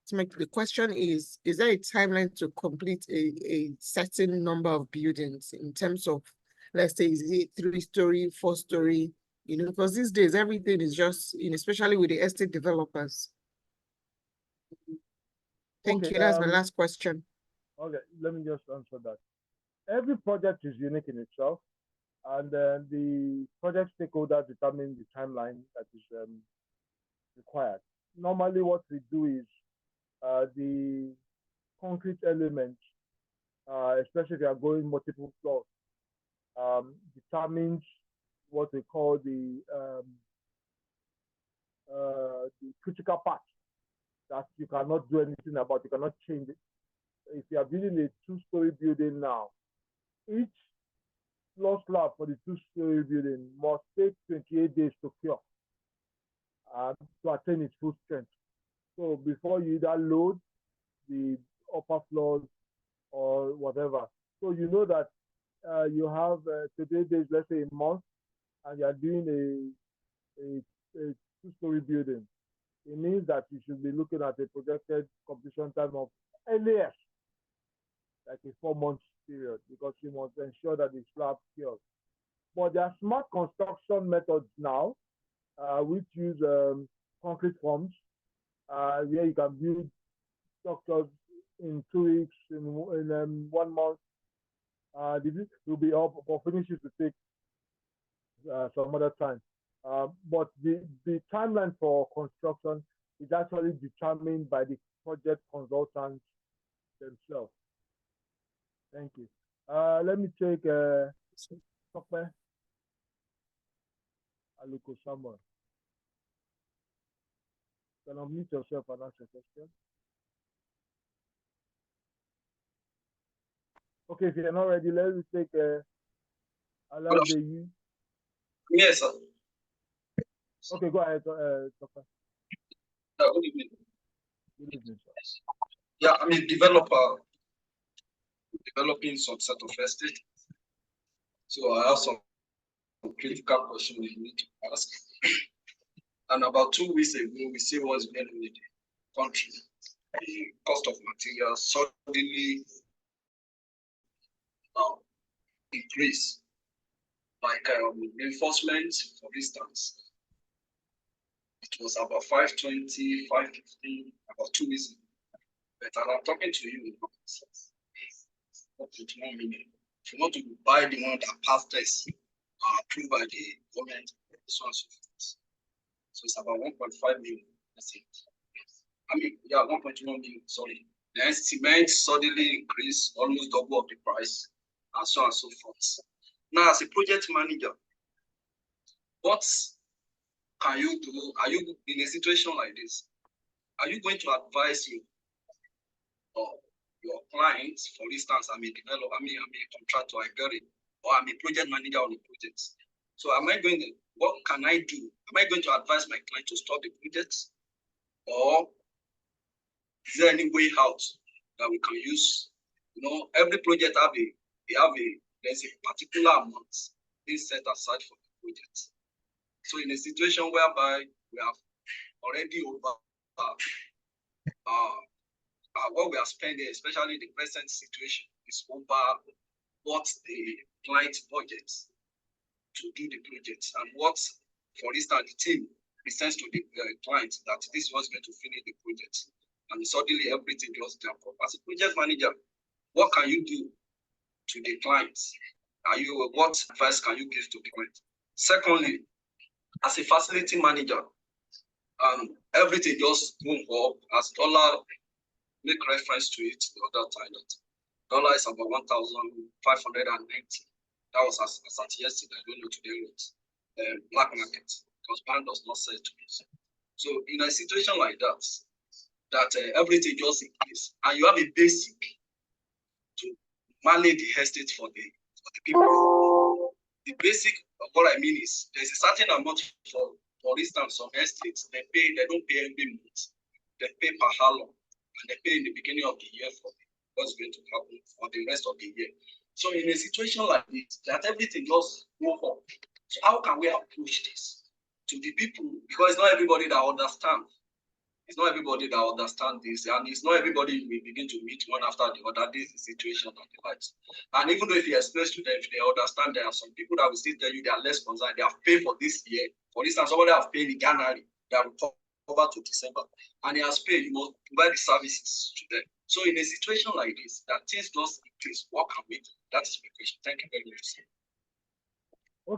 So the question is there a timeline to complete a certain number of buildings in terms of, let's say, is it 3-story, 4-story? Because these days everything is just, especially with the estate developers. Thank you. That's my last question. Okay, let me just answer that. Every project is unique in itself, and the project stakeholders determine the timeline that is required. normally what we do is the concrete elements, especially if you are going multiple floors, determines what we call the critical part that you cannot do anything about, you cannot change it. If you are building a two-story building now, each floor slab for the two-story building must take 28 days to cure to attain its full strength. So before you either load the upper floors or whatever. So you know that you have 28 days, let's say a month, and you are doing a two-story building. It means that you should be looking at a projected completion time of earliest, like a 4-month period, because you must ensure that the slab cures. But there are smart construction methods now, which use concrete forms, where you can build structures in 2 weeks, in 1 month. This will be up, but finishes to take some other time. But the timeline for construction is actually determined by the project consultants themselves. Thank you. Let me take Tokpe Aluko Samuel. Can you unmute yourself and ask a question? Okay, if you're not ready, let me take allow the you. Yes, sir. Okay, go ahead, Tokpe. Good evening. Good evening, sir. Yeah, I'm a developer developing some set of estate. So I have some critical questions we need to ask. And about 2 weeks ago, we see what's going on in the country. The cost of materials suddenly increase. Like reinforcement, for instance, it was about 520, 550 about 2 weeks ago. But I'm talking to you up to 1 million. If you want to buy the one that passed test, approved by the government, so on and so forth. So it's about 1.5 million. That's it. I mean, yeah, 1.1 million, sorry. Then cement suddenly increased, almost double of the price, and so on and so forth. Now, as a project manager, what can you do? Are you in a situation like this? Are you going to advise your clients, for instance, I'm a developer, I'm a contractor, I get it, or I'm a project manager on a project. So what can I do? Am I going to advise my client to stop the project? Or is there any way out that we can use? Every project there's a particular amount being set aside for the project. So in a situation whereby we have already over what we are spending, especially the present situation, is over what the client budget to do the project, and what, for instance, the team presents to the client that this was going to finish the project, and suddenly everything just jump up. As a project manager, what can you do to the clients? What advice can you give to the client? Secondly, as a facility manager, everything just move up as dollar. Make reference to it the other time that dollar is about 1,590. That was as at yesterday. I don't know today what black market, because bank does not sell to me. So in a situation like that everything just increase, and you have a basic to manage the estate for the people. The basic of what I mean is there's a certain amount for instance, some estates they don't pay every month. They pay per how long. And they pay in the beginning of the year for what's going to happen for the rest of the year. So in a situation like this, that everything just go up. So how can we approach this to the people? Because it's not everybody that understands. It's not everybody that understands this, and it's not everybody we begin to meet one after the other. This is the situation that they like. And even though if you explain to them, if they understand, there are some people that will still tell you they are less concerned. They have paid for this year. For instance, somebody have paid in January. They will come over to December, and he has paid, you must provide the services to them. So in a situation like this, that things just increase, what can we do? That is my question. Thank you very much.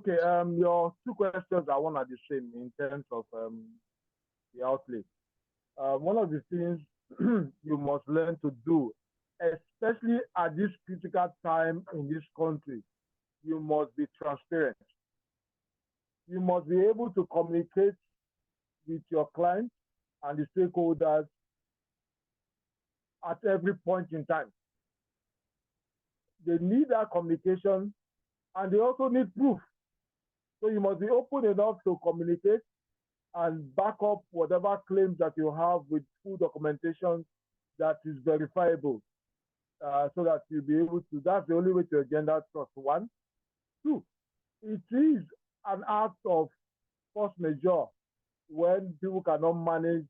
Okay, your two questions are one are the same in terms of the outlay. one of the things you must learn to do, especially at this critical time in this country, you must be transparent. You must be able to communicate with your clients and the stakeholders at every point in time. They need that communication and they also need proof. So you must be open enough to communicate and back up whatever claims that you have with full documentation that is verifiable, so that you'll be able to, that's the only way to engender trust, one. Two, it is an act of force majeure when people cannot manage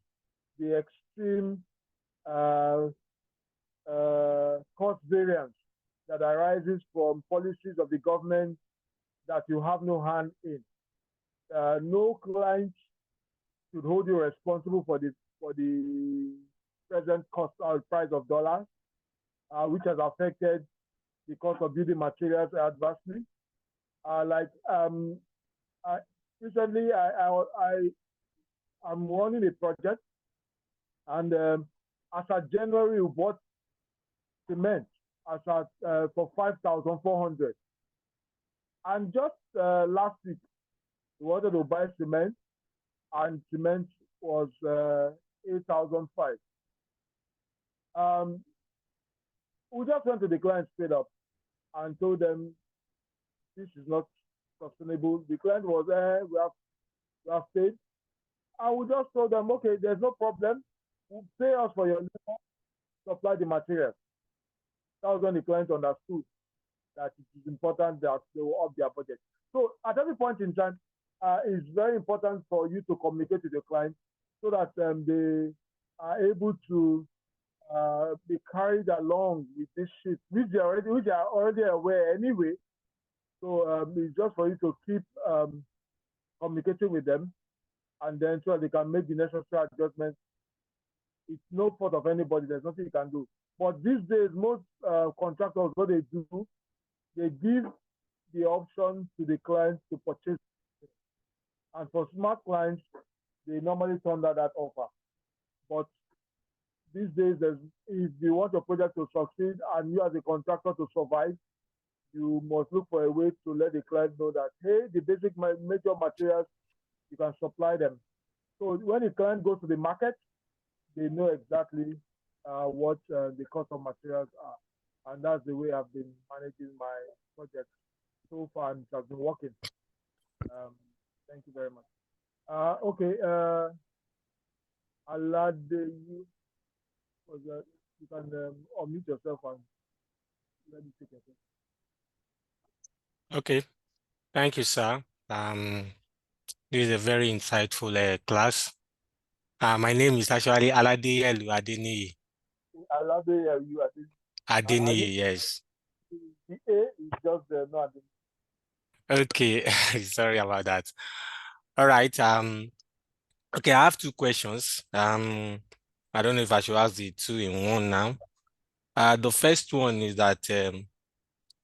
the extreme cost variance that arises from policies of the government that you have no hand in. No client should hold you responsible for the present cost or price of dollars, which has affected the cost of building materials adversely. Recently, I'm running a project, and as of January, we bought cement for 5,400. And just last week, we wanted to buy cement, and cement was 8,500. We just went to the client straight up and told them this is not sustainable. The client was we have paid. And we just told them, okay, there's no problem. We'll pay us for your labor, supply the material. That was when the client understood that it is important that they will up their budget. So at every point in time, it's very important for you to communicate with the client so that they are able to be carried along with this shift, which they are already aware anyway. So it's just for you to keep communicating with them, and then so they can make the necessary adjustments. It's no fault of anybody. There's nothing you can do. But these days, most contractors, what they do, they give the option to the clients to purchase. And for smart clients, they normally turn down that offer. But these days, if you want your project to succeed and you as a contractor to survive, you must look for a way to let the client know that, hey, the basic major materials, you can supply them. So when the client goes to the market, they know exactly what the cost of materials are. And that's the way I've been managing my project so far, and it has been working. Thank you very much. Okay, Alade, you can unmute yourself and let me take your question. Okay, thank you, sir. This is a very insightful class. My name is actually Alade Elu Adeniyi. Alade Elu Adeniyi, yes. The A is just no Adeniyi. Okay, sorry about that. All right. Okay, I have two questions. I don't know if I should ask the two in one now. The first one is that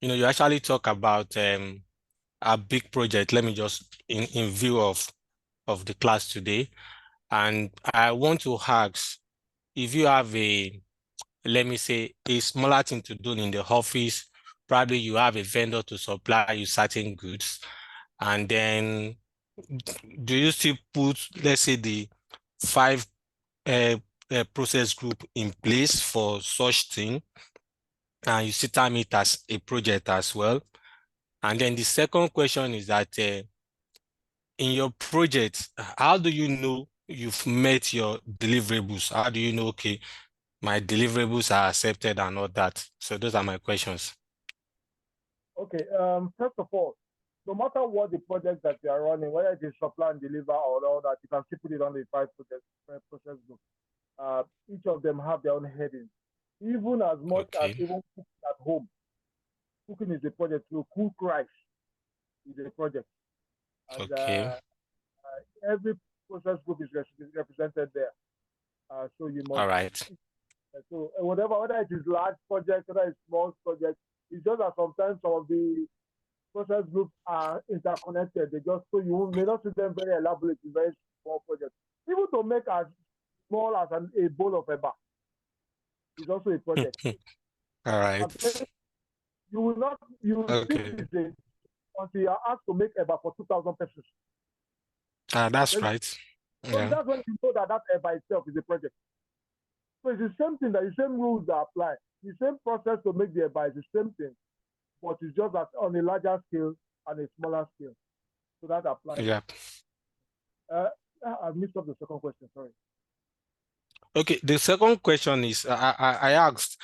you actually talk about a big project. Let me just in view of the class today, and I want to ask if you have let me say, a smaller thing to do in the office. Probably you have a vendor to supply you certain goods, and then do you still put, let's say, the 5 process group in place for such thing, and you see time it as a project as well? And then the second question is that in your project, how do you know you've met your deliverables? How do you know, okay, my deliverables are accepted and all that? So those are my questions. Okay, first of all, no matter what the project that you are running, whether it is supply and deliver or all that, you can still put it on the 5 process group. Each of them have their own headings. Even as much as even cooking at home, cooking is a project. So cook rice is a project. And every process group is represented there. So you must. All right. So whether it is large project, whether it's small project, it's just that sometimes some of the process groups are interconnected. They just, so you may not see them very elaborate in very small projects. Even to make small as a bowl of eba. It's also a project. All right. You will Okay. see this until you are asked to make eba for 2,000 pesos. That's right. So Yeah. that's when you know that eba itself is a project. So it's the same thing, that the same rules that apply. The same process to make the eba is the same thing, but it's just that on a larger scale and a smaller scale. So that applies. Yeah. I missed up the second question, sorry. Okay, the second question is, I asked,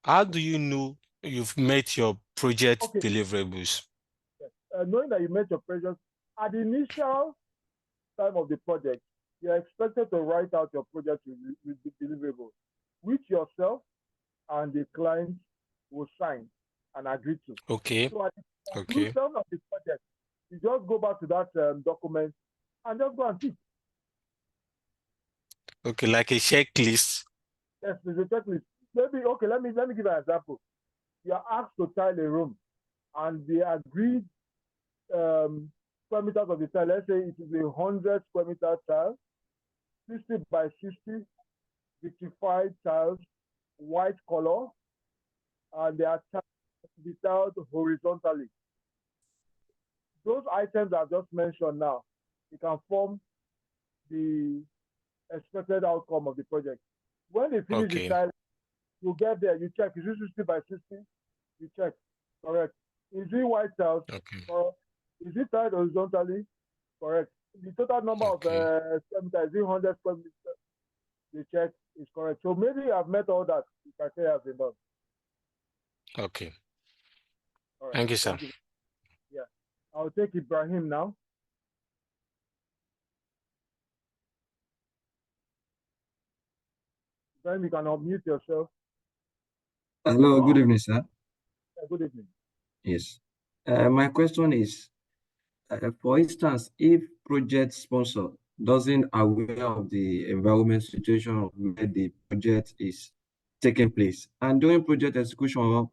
how do you know you've met your project deliverables? Yes. Knowing that you met your project, at the initial time of the project, you're expected to write out your project with the deliverables, which yourself and the client will sign and agree to. Okay. So at the Okay. conclusion of the project, you just go back to that document and just go and see. Okay, like a checklist. Yes, there's a checklist. Maybe, okay, let me give an example. You are asked to tile a room, and the agreed square meters of the tile, let's say it is a 100 square meter tile, 60 by 60, 55 tiles, white color, and they are tiled horizontally. Those items I've just mentioned now, you can form the expected outcome of the project. When they finish the tile, you get there, you check, is it 60 by 60? You check, correct. Is it white tiles? Or is it tiled horizontally? Correct. The total number of square meters, is it 100 square meters? You check, is correct. So maybe I've met all that the criteria has been done. Okay. All right. Thank you, sir. Thank you. Yeah. I'll take Ibrahim now. Ibrahim, you can unmute yourself. Hello, good evening, sir. Good evening. Yes. My question is, for instance, if project sponsor doesn't aware of the environment situation where the project is taking place, and during project execution or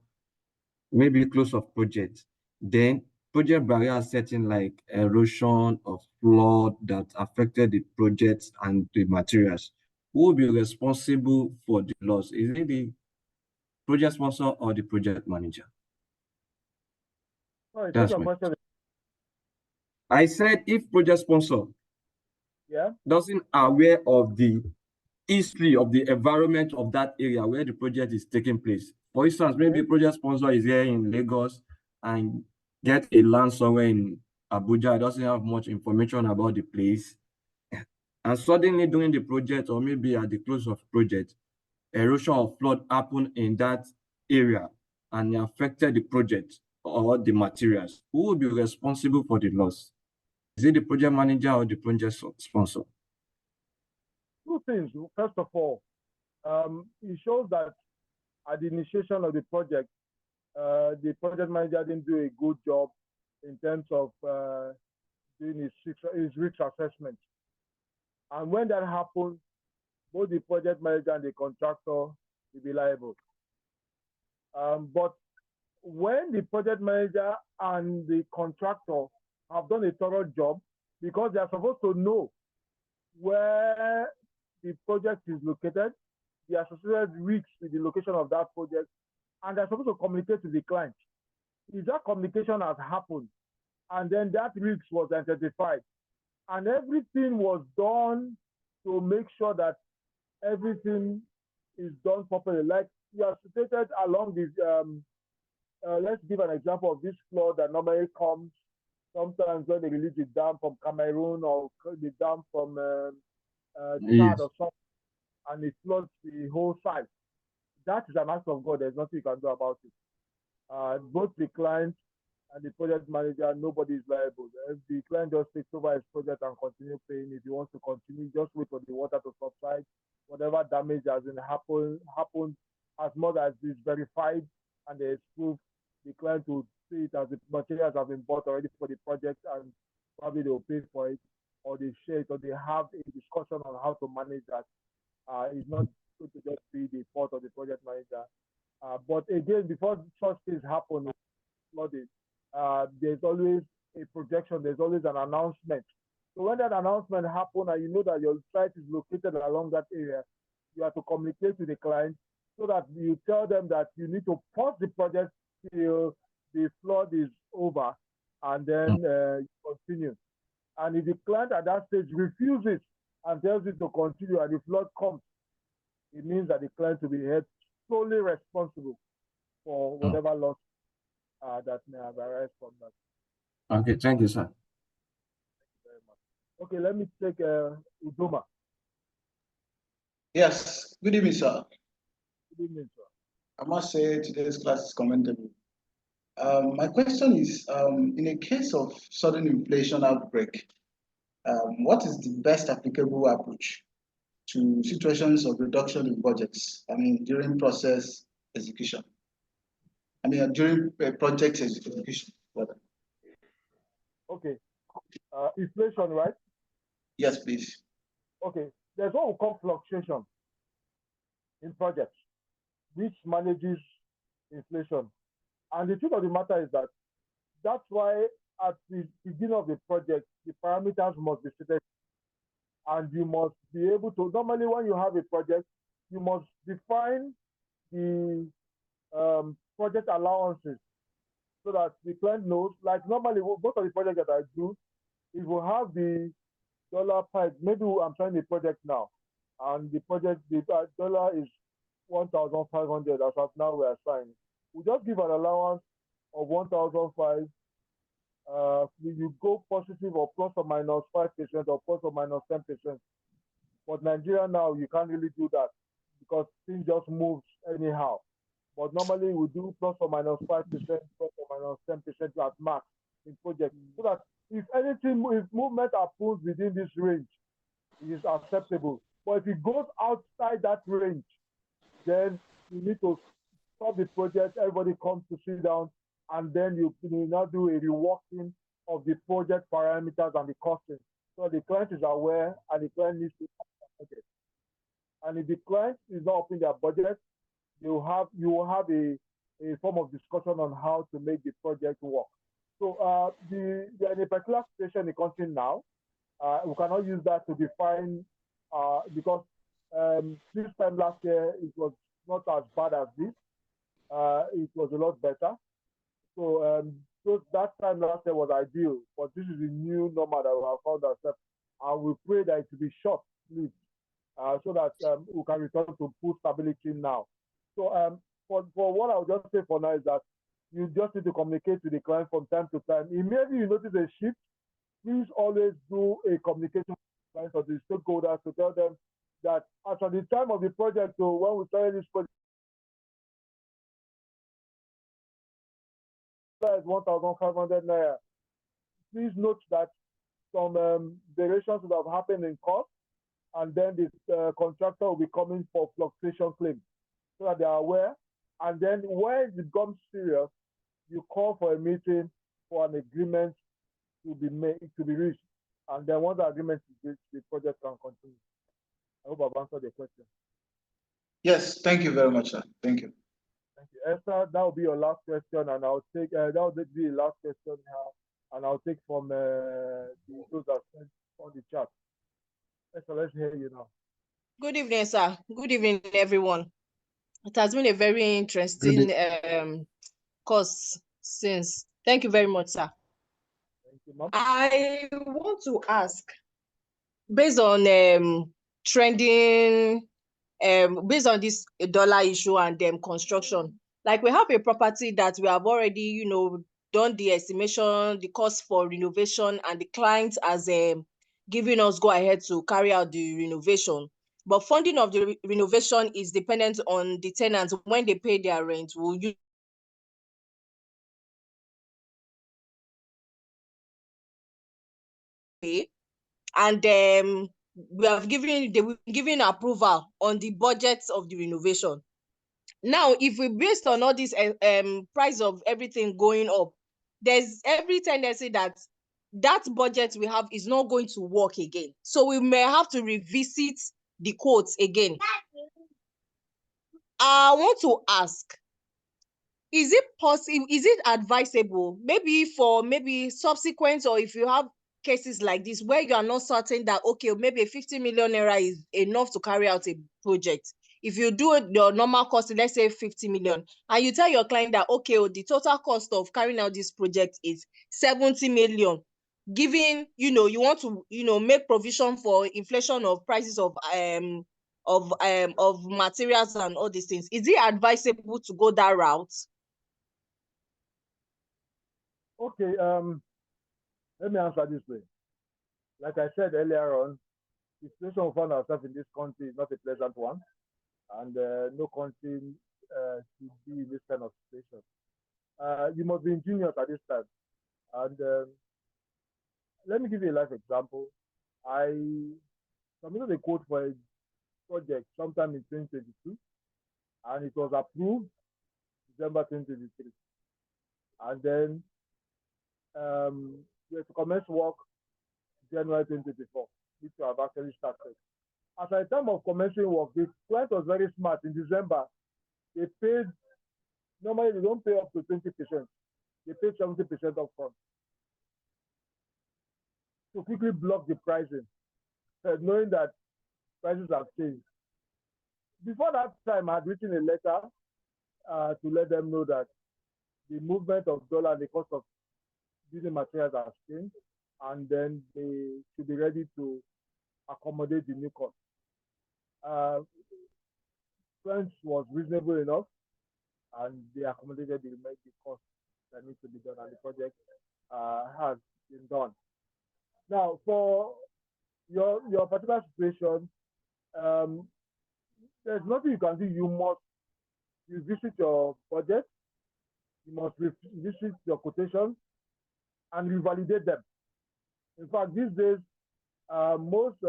maybe close of project, then project barriers setting like erosion or flood that affected the project and the materials, who will be responsible for the loss? Is it the project sponsor or the project manager? All right, That's your my question. I said if project sponsor doesn't aware of the history of the environment of that area where the project is taking place. For instance, maybe project sponsor is here in Lagos and get a land somewhere in Abuja, doesn't have much information about the place. And suddenly during the project or maybe at the close of project, erosion or flood happened in that area and affected the project or the materials. Who will be responsible for the loss? Is it the project manager or the project sponsor? Two things. First of all, it shows that at the initiation of the project manager didn't do a good job in terms of doing his risk assessment. And when that happens, both the project manager and the contractor will be liable. But when the project manager and the contractor have done a thorough job, because they are supposed to know where the project is located, the associated risks with the location of that project, and they're supposed to communicate to the client. If that communication has happened, and then that risk was identified, and everything was done to make sure that everything is done properly, like you have stated along this, let's give an example of this flood that normally comes sometimes when they release the dam from Cameroon or the dam from Chad or something, and it floods the whole site. That is an act of God. There's nothing you can do about it. Both the client and the project manager, nobody is liable. If the client just takes over his project and continue paying, if he wants to continue, just wait for the water to subside. Whatever damage has been happened as much as it's verified and there's proof, the client will see it as the materials have been bought already for the project, and probably they will pay for it, or they share it, or they have a discussion on how to manage that. It's not going to just be the fault of the project manager. But again, before such things happen, there's always a projection, there's always an announcement So when that announcement happens and you know that your site is located along that area, you have to communicate with the client so that you tell them that you need to pause the project till the flood is over, and then you continue. And if the client at that stage refuses and tells you to continue and the flood comes, it means that the client will be held solely responsible for whatever loss that may have arisen from that. Okay, thank you, sir. Thank you very much. Okay, let me take Udoma. Yes, good evening, sir. Good evening, sir. I must say today's class is commendable. My question is, in a case of sudden inflation outbreak, what is the best applicable approach to situations of reduction in budgets? I mean, during process execution. I mean, during project execution, rather. Okay. Inflation, right? Yes, please. Okay. There's what we call fluctuation in projects, which manages inflation. And the truth of the matter is that that's why at the beginning of the project, the parameters must be stated. And you must be able to, normally when you have a project, you must define the project allowances so that the client knows, like normally most of the projects that I do, if we have the dollar price, maybe I'm signing a project now, and the project, the dollar is 1,500 as of now we are signing. We just give an allowance of 1,005. You go positive or plus or minus 5% or plus or minus 10%. But Nigeria now, you can't really do that because things just moves anyhow. But normally we do plus or minus 5%, plus or minus 10% at max in project. So that if anything, if movement happens within this range, it is acceptable. But if it goes outside that range, then you need to stop the project, everybody comes to sit down, and then you now do a reworking of the project parameters and the costing. So the client is aware and the client needs to up their budget. And if the client is not upping their budget, you will have a form of discussion on how to make the project work. So in a particular situation in the country now, we cannot use that to define because this time last year it was not as bad as this. It was a lot better. So that time last year was ideal, but this is the new normal that we have found ourselves. And we pray that it will be short-lived so that we can return to full stability now. So for what I'll just say for now is that you just need to communicate with the client from time to time. Immediately you notice a shift, please always do a communication with the client or the stakeholders to tell them that at the time of the project, so when we started this project, is 1,500 naira. Please note that some variations would have happened in cost, and then the contractor will be coming for fluctuation claim so that they are aware. And then when it becomes serious, you call for a meeting for an agreement to be reached. And then once the agreement is reached, the project can continue. I hope I've answered the question. Yes, thank you very much, sir. Thank you. Thank you. Esther, that will be your last question, and I'll take that will be the last question now, and I'll take from those that sent on the chat. Esther, let's hear you now. Good evening, sir. Good evening, everyone. It has been a very interesting course since. Thank you very much, sir. Thank you, ma'am. I want to ask, based on trending, based on this dollar issue and construction, like we have a property that we have already, done the estimation, the cost for renovation, and the client has given us go ahead to carry out the renovation. But funding of the renovation is dependent on the tenants. When they pay their rent, will you pay? And we have given approval on the budgets of the renovation. Now, if we based on all this price of everything going up, there's every tendency that budget we have is not going to work again. So we may have to revisit the quotes again. I want to ask, is it possible, is it advisable, maybe for subsequent, or if you have cases like this where you are not certain that, okay, maybe 50 million naira is enough to carry out a project. If you do your normal cost, let's say 50 million, and you tell your client that, okay, the total cost of carrying out this project is 70 million, given, you want to, make provision for inflation of prices of materials and all these things, is it advisable to go that route? Okay, let me answer this way. Like I said earlier on, the situation we find ourselves in this country is not a pleasant one, and no country should be in this kind of situation. You must be ingenious at this time. And let me give you a life example. I submitted a quote for a project sometime in 2022, and it was approved December 2023. And then we had to commence work January 2024, which we have actually started. At the time of commencing work, the client was very smart. In December, they paid, normally they don't pay up to 20%. They paid 70% upfront to quickly block the pricing, knowing that prices have changed. Before that time, I had written a letter to let them know that the movement of dollar and the cost of using materials has changed, and then they should be ready to accommodate the new cost. French was reasonable enough, and they accommodated the cost that needs to be done, and the project has been done. Now, for your particular situation, there's nothing you can do. You visit your budget, you must visit your quotations, and revalidate them. In fact, these days, most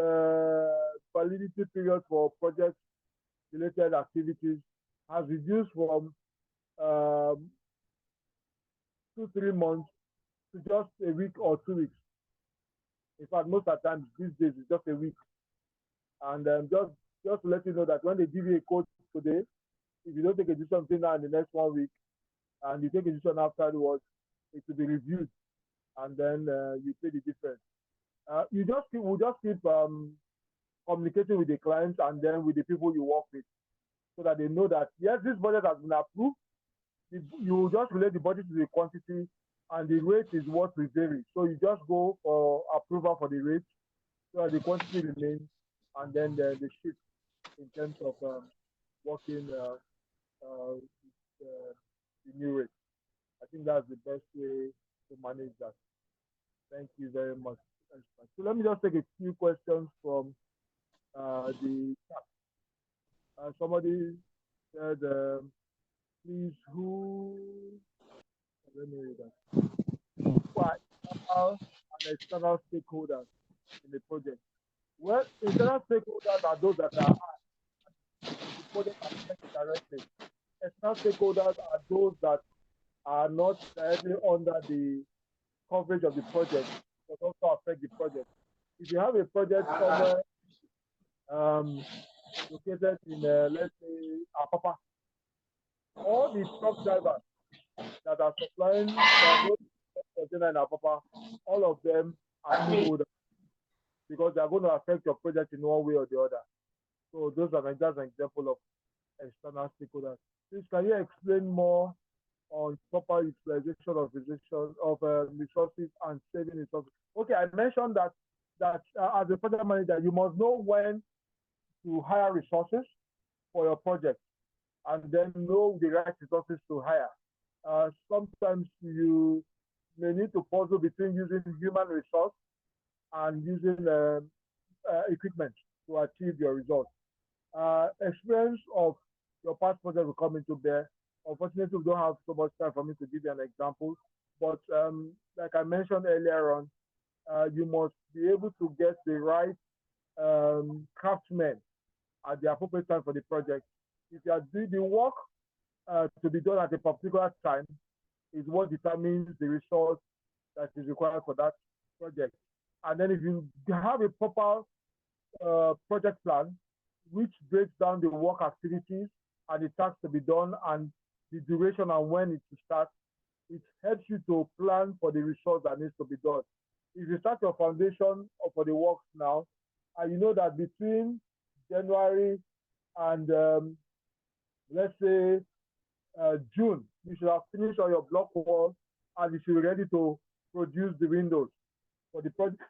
validity period for project-related activities has reduced from 2-3 months to just a week or 2 weeks. In fact, most of the times these days it's just a week. And just to let you know that when they give you a quote today, if you don't take a decision now in the next 1 week, and you take a decision afterwards, it will be reviewed, and then you pay the difference. We'll just keep communicating with the clients and then with the people you work with, so that they know that yes, this budget has been approved. You just relate the budget to the quantity, and the rate is what will vary. So you just go for approval for the rate, so that the quantity remains, and then the shift in terms of working the new rate. I think that's the best way to manage that. Thank you very much. So let me just take a few questions from the chat. Somebody said, please, let me read that. Who are internal and external stakeholders in the project? Well, internal stakeholders are those that are the project affected directly. External stakeholders are those that are not directly under the coverage of the project, but also affect the project. If you have a project somewhere located in, let's say, Apapa, all the truck drivers that are supplying container in Apapa, all of them are stakeholders, because they are going to affect your project in one way or the other. So those are just an example of external stakeholders. Please, can you explain more on proper utilization of resources and saving resources? Okay, I mentioned that as a project manager, you must know when to hire resources for your project, and then know the right resources to hire. Sometimes you may need to puzzle between using human resource and using equipment to achieve your results. Experience of your past project will come into bear. Unfortunately, we don't have so much time for me to give you an example, but like I mentioned earlier on, you must be able to get the right craftsmen at the appropriate time for the project. If you are doing the work to be done at a particular time, is what determines the resource that is required for that project. And then if you have a proper project plan, which breaks down the work activities and the tasks to be done and the duration and when it to start, it helps you to plan for the resource that needs to be done. if you start your foundation for the works now, and you know that between January and let's say June, you should have finished all your block wall and you should be ready to produce the windows for the project.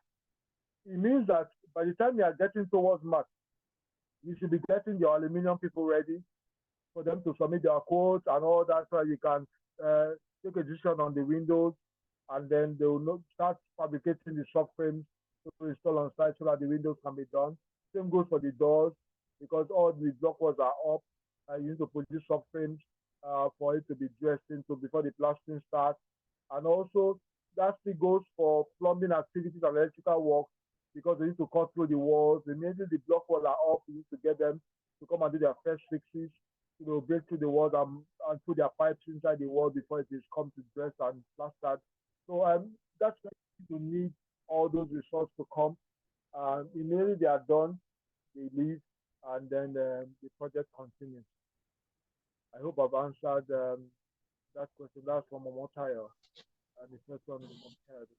It means that by the time you are getting towards March, you should be getting your aluminum people ready for them to submit their quotes and all that, so you can take a decision on the windows, and then they will start fabricating the subframes to install on site so that the windows can be done. Same goes for the doors, because all the block walls are up. You need to produce subframes for it to be dressed into before the plastering starts. And also, that still goes for plumbing activities and electrical work, because they need to cut through the walls. Immediately the block walls are up, you need to get them to come and do their first fixes, break through the walls and put their pipes inside the wall before it is come to dress and plastered. So that's why you need all those resources to come. Immediately they are done, they leave, and then the project continues. I hope I've answered that question. That's from Omotaya, and the first one is compared.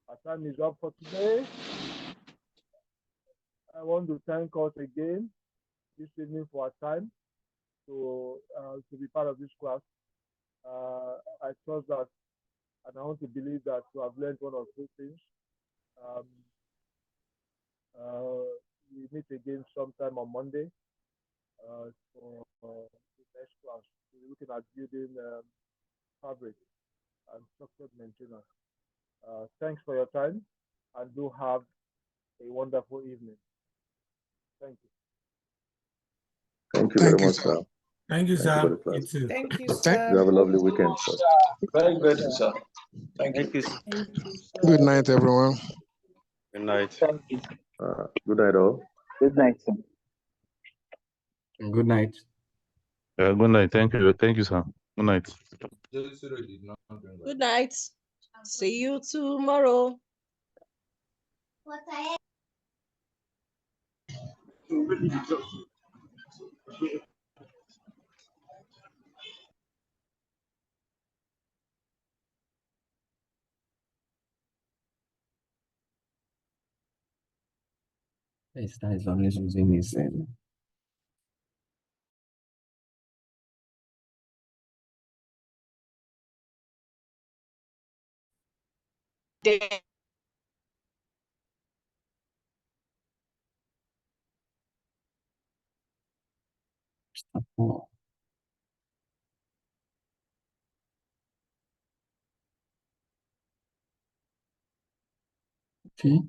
Our time is up for today. I want to thank us again this evening for our time to be part of this class. I trust that, and I want to believe that you have learned one or two things. We meet again sometime on Monday for the next class. We're looking at building fabric and structured maintenance. Thanks for your time, and do have a wonderful evening. Thank you. Thank you very much, sir. Thank you, sir. You too. Thank you, sir. You have a lovely weekend, sir. Very grateful, sir. Thank you. Good night, everyone. Good night. Good night, all. Good night, sir. Good night. Good night. Thank you. Thank you, sir. Good night. Good night. See you tomorrow. This guy is always using his Okay.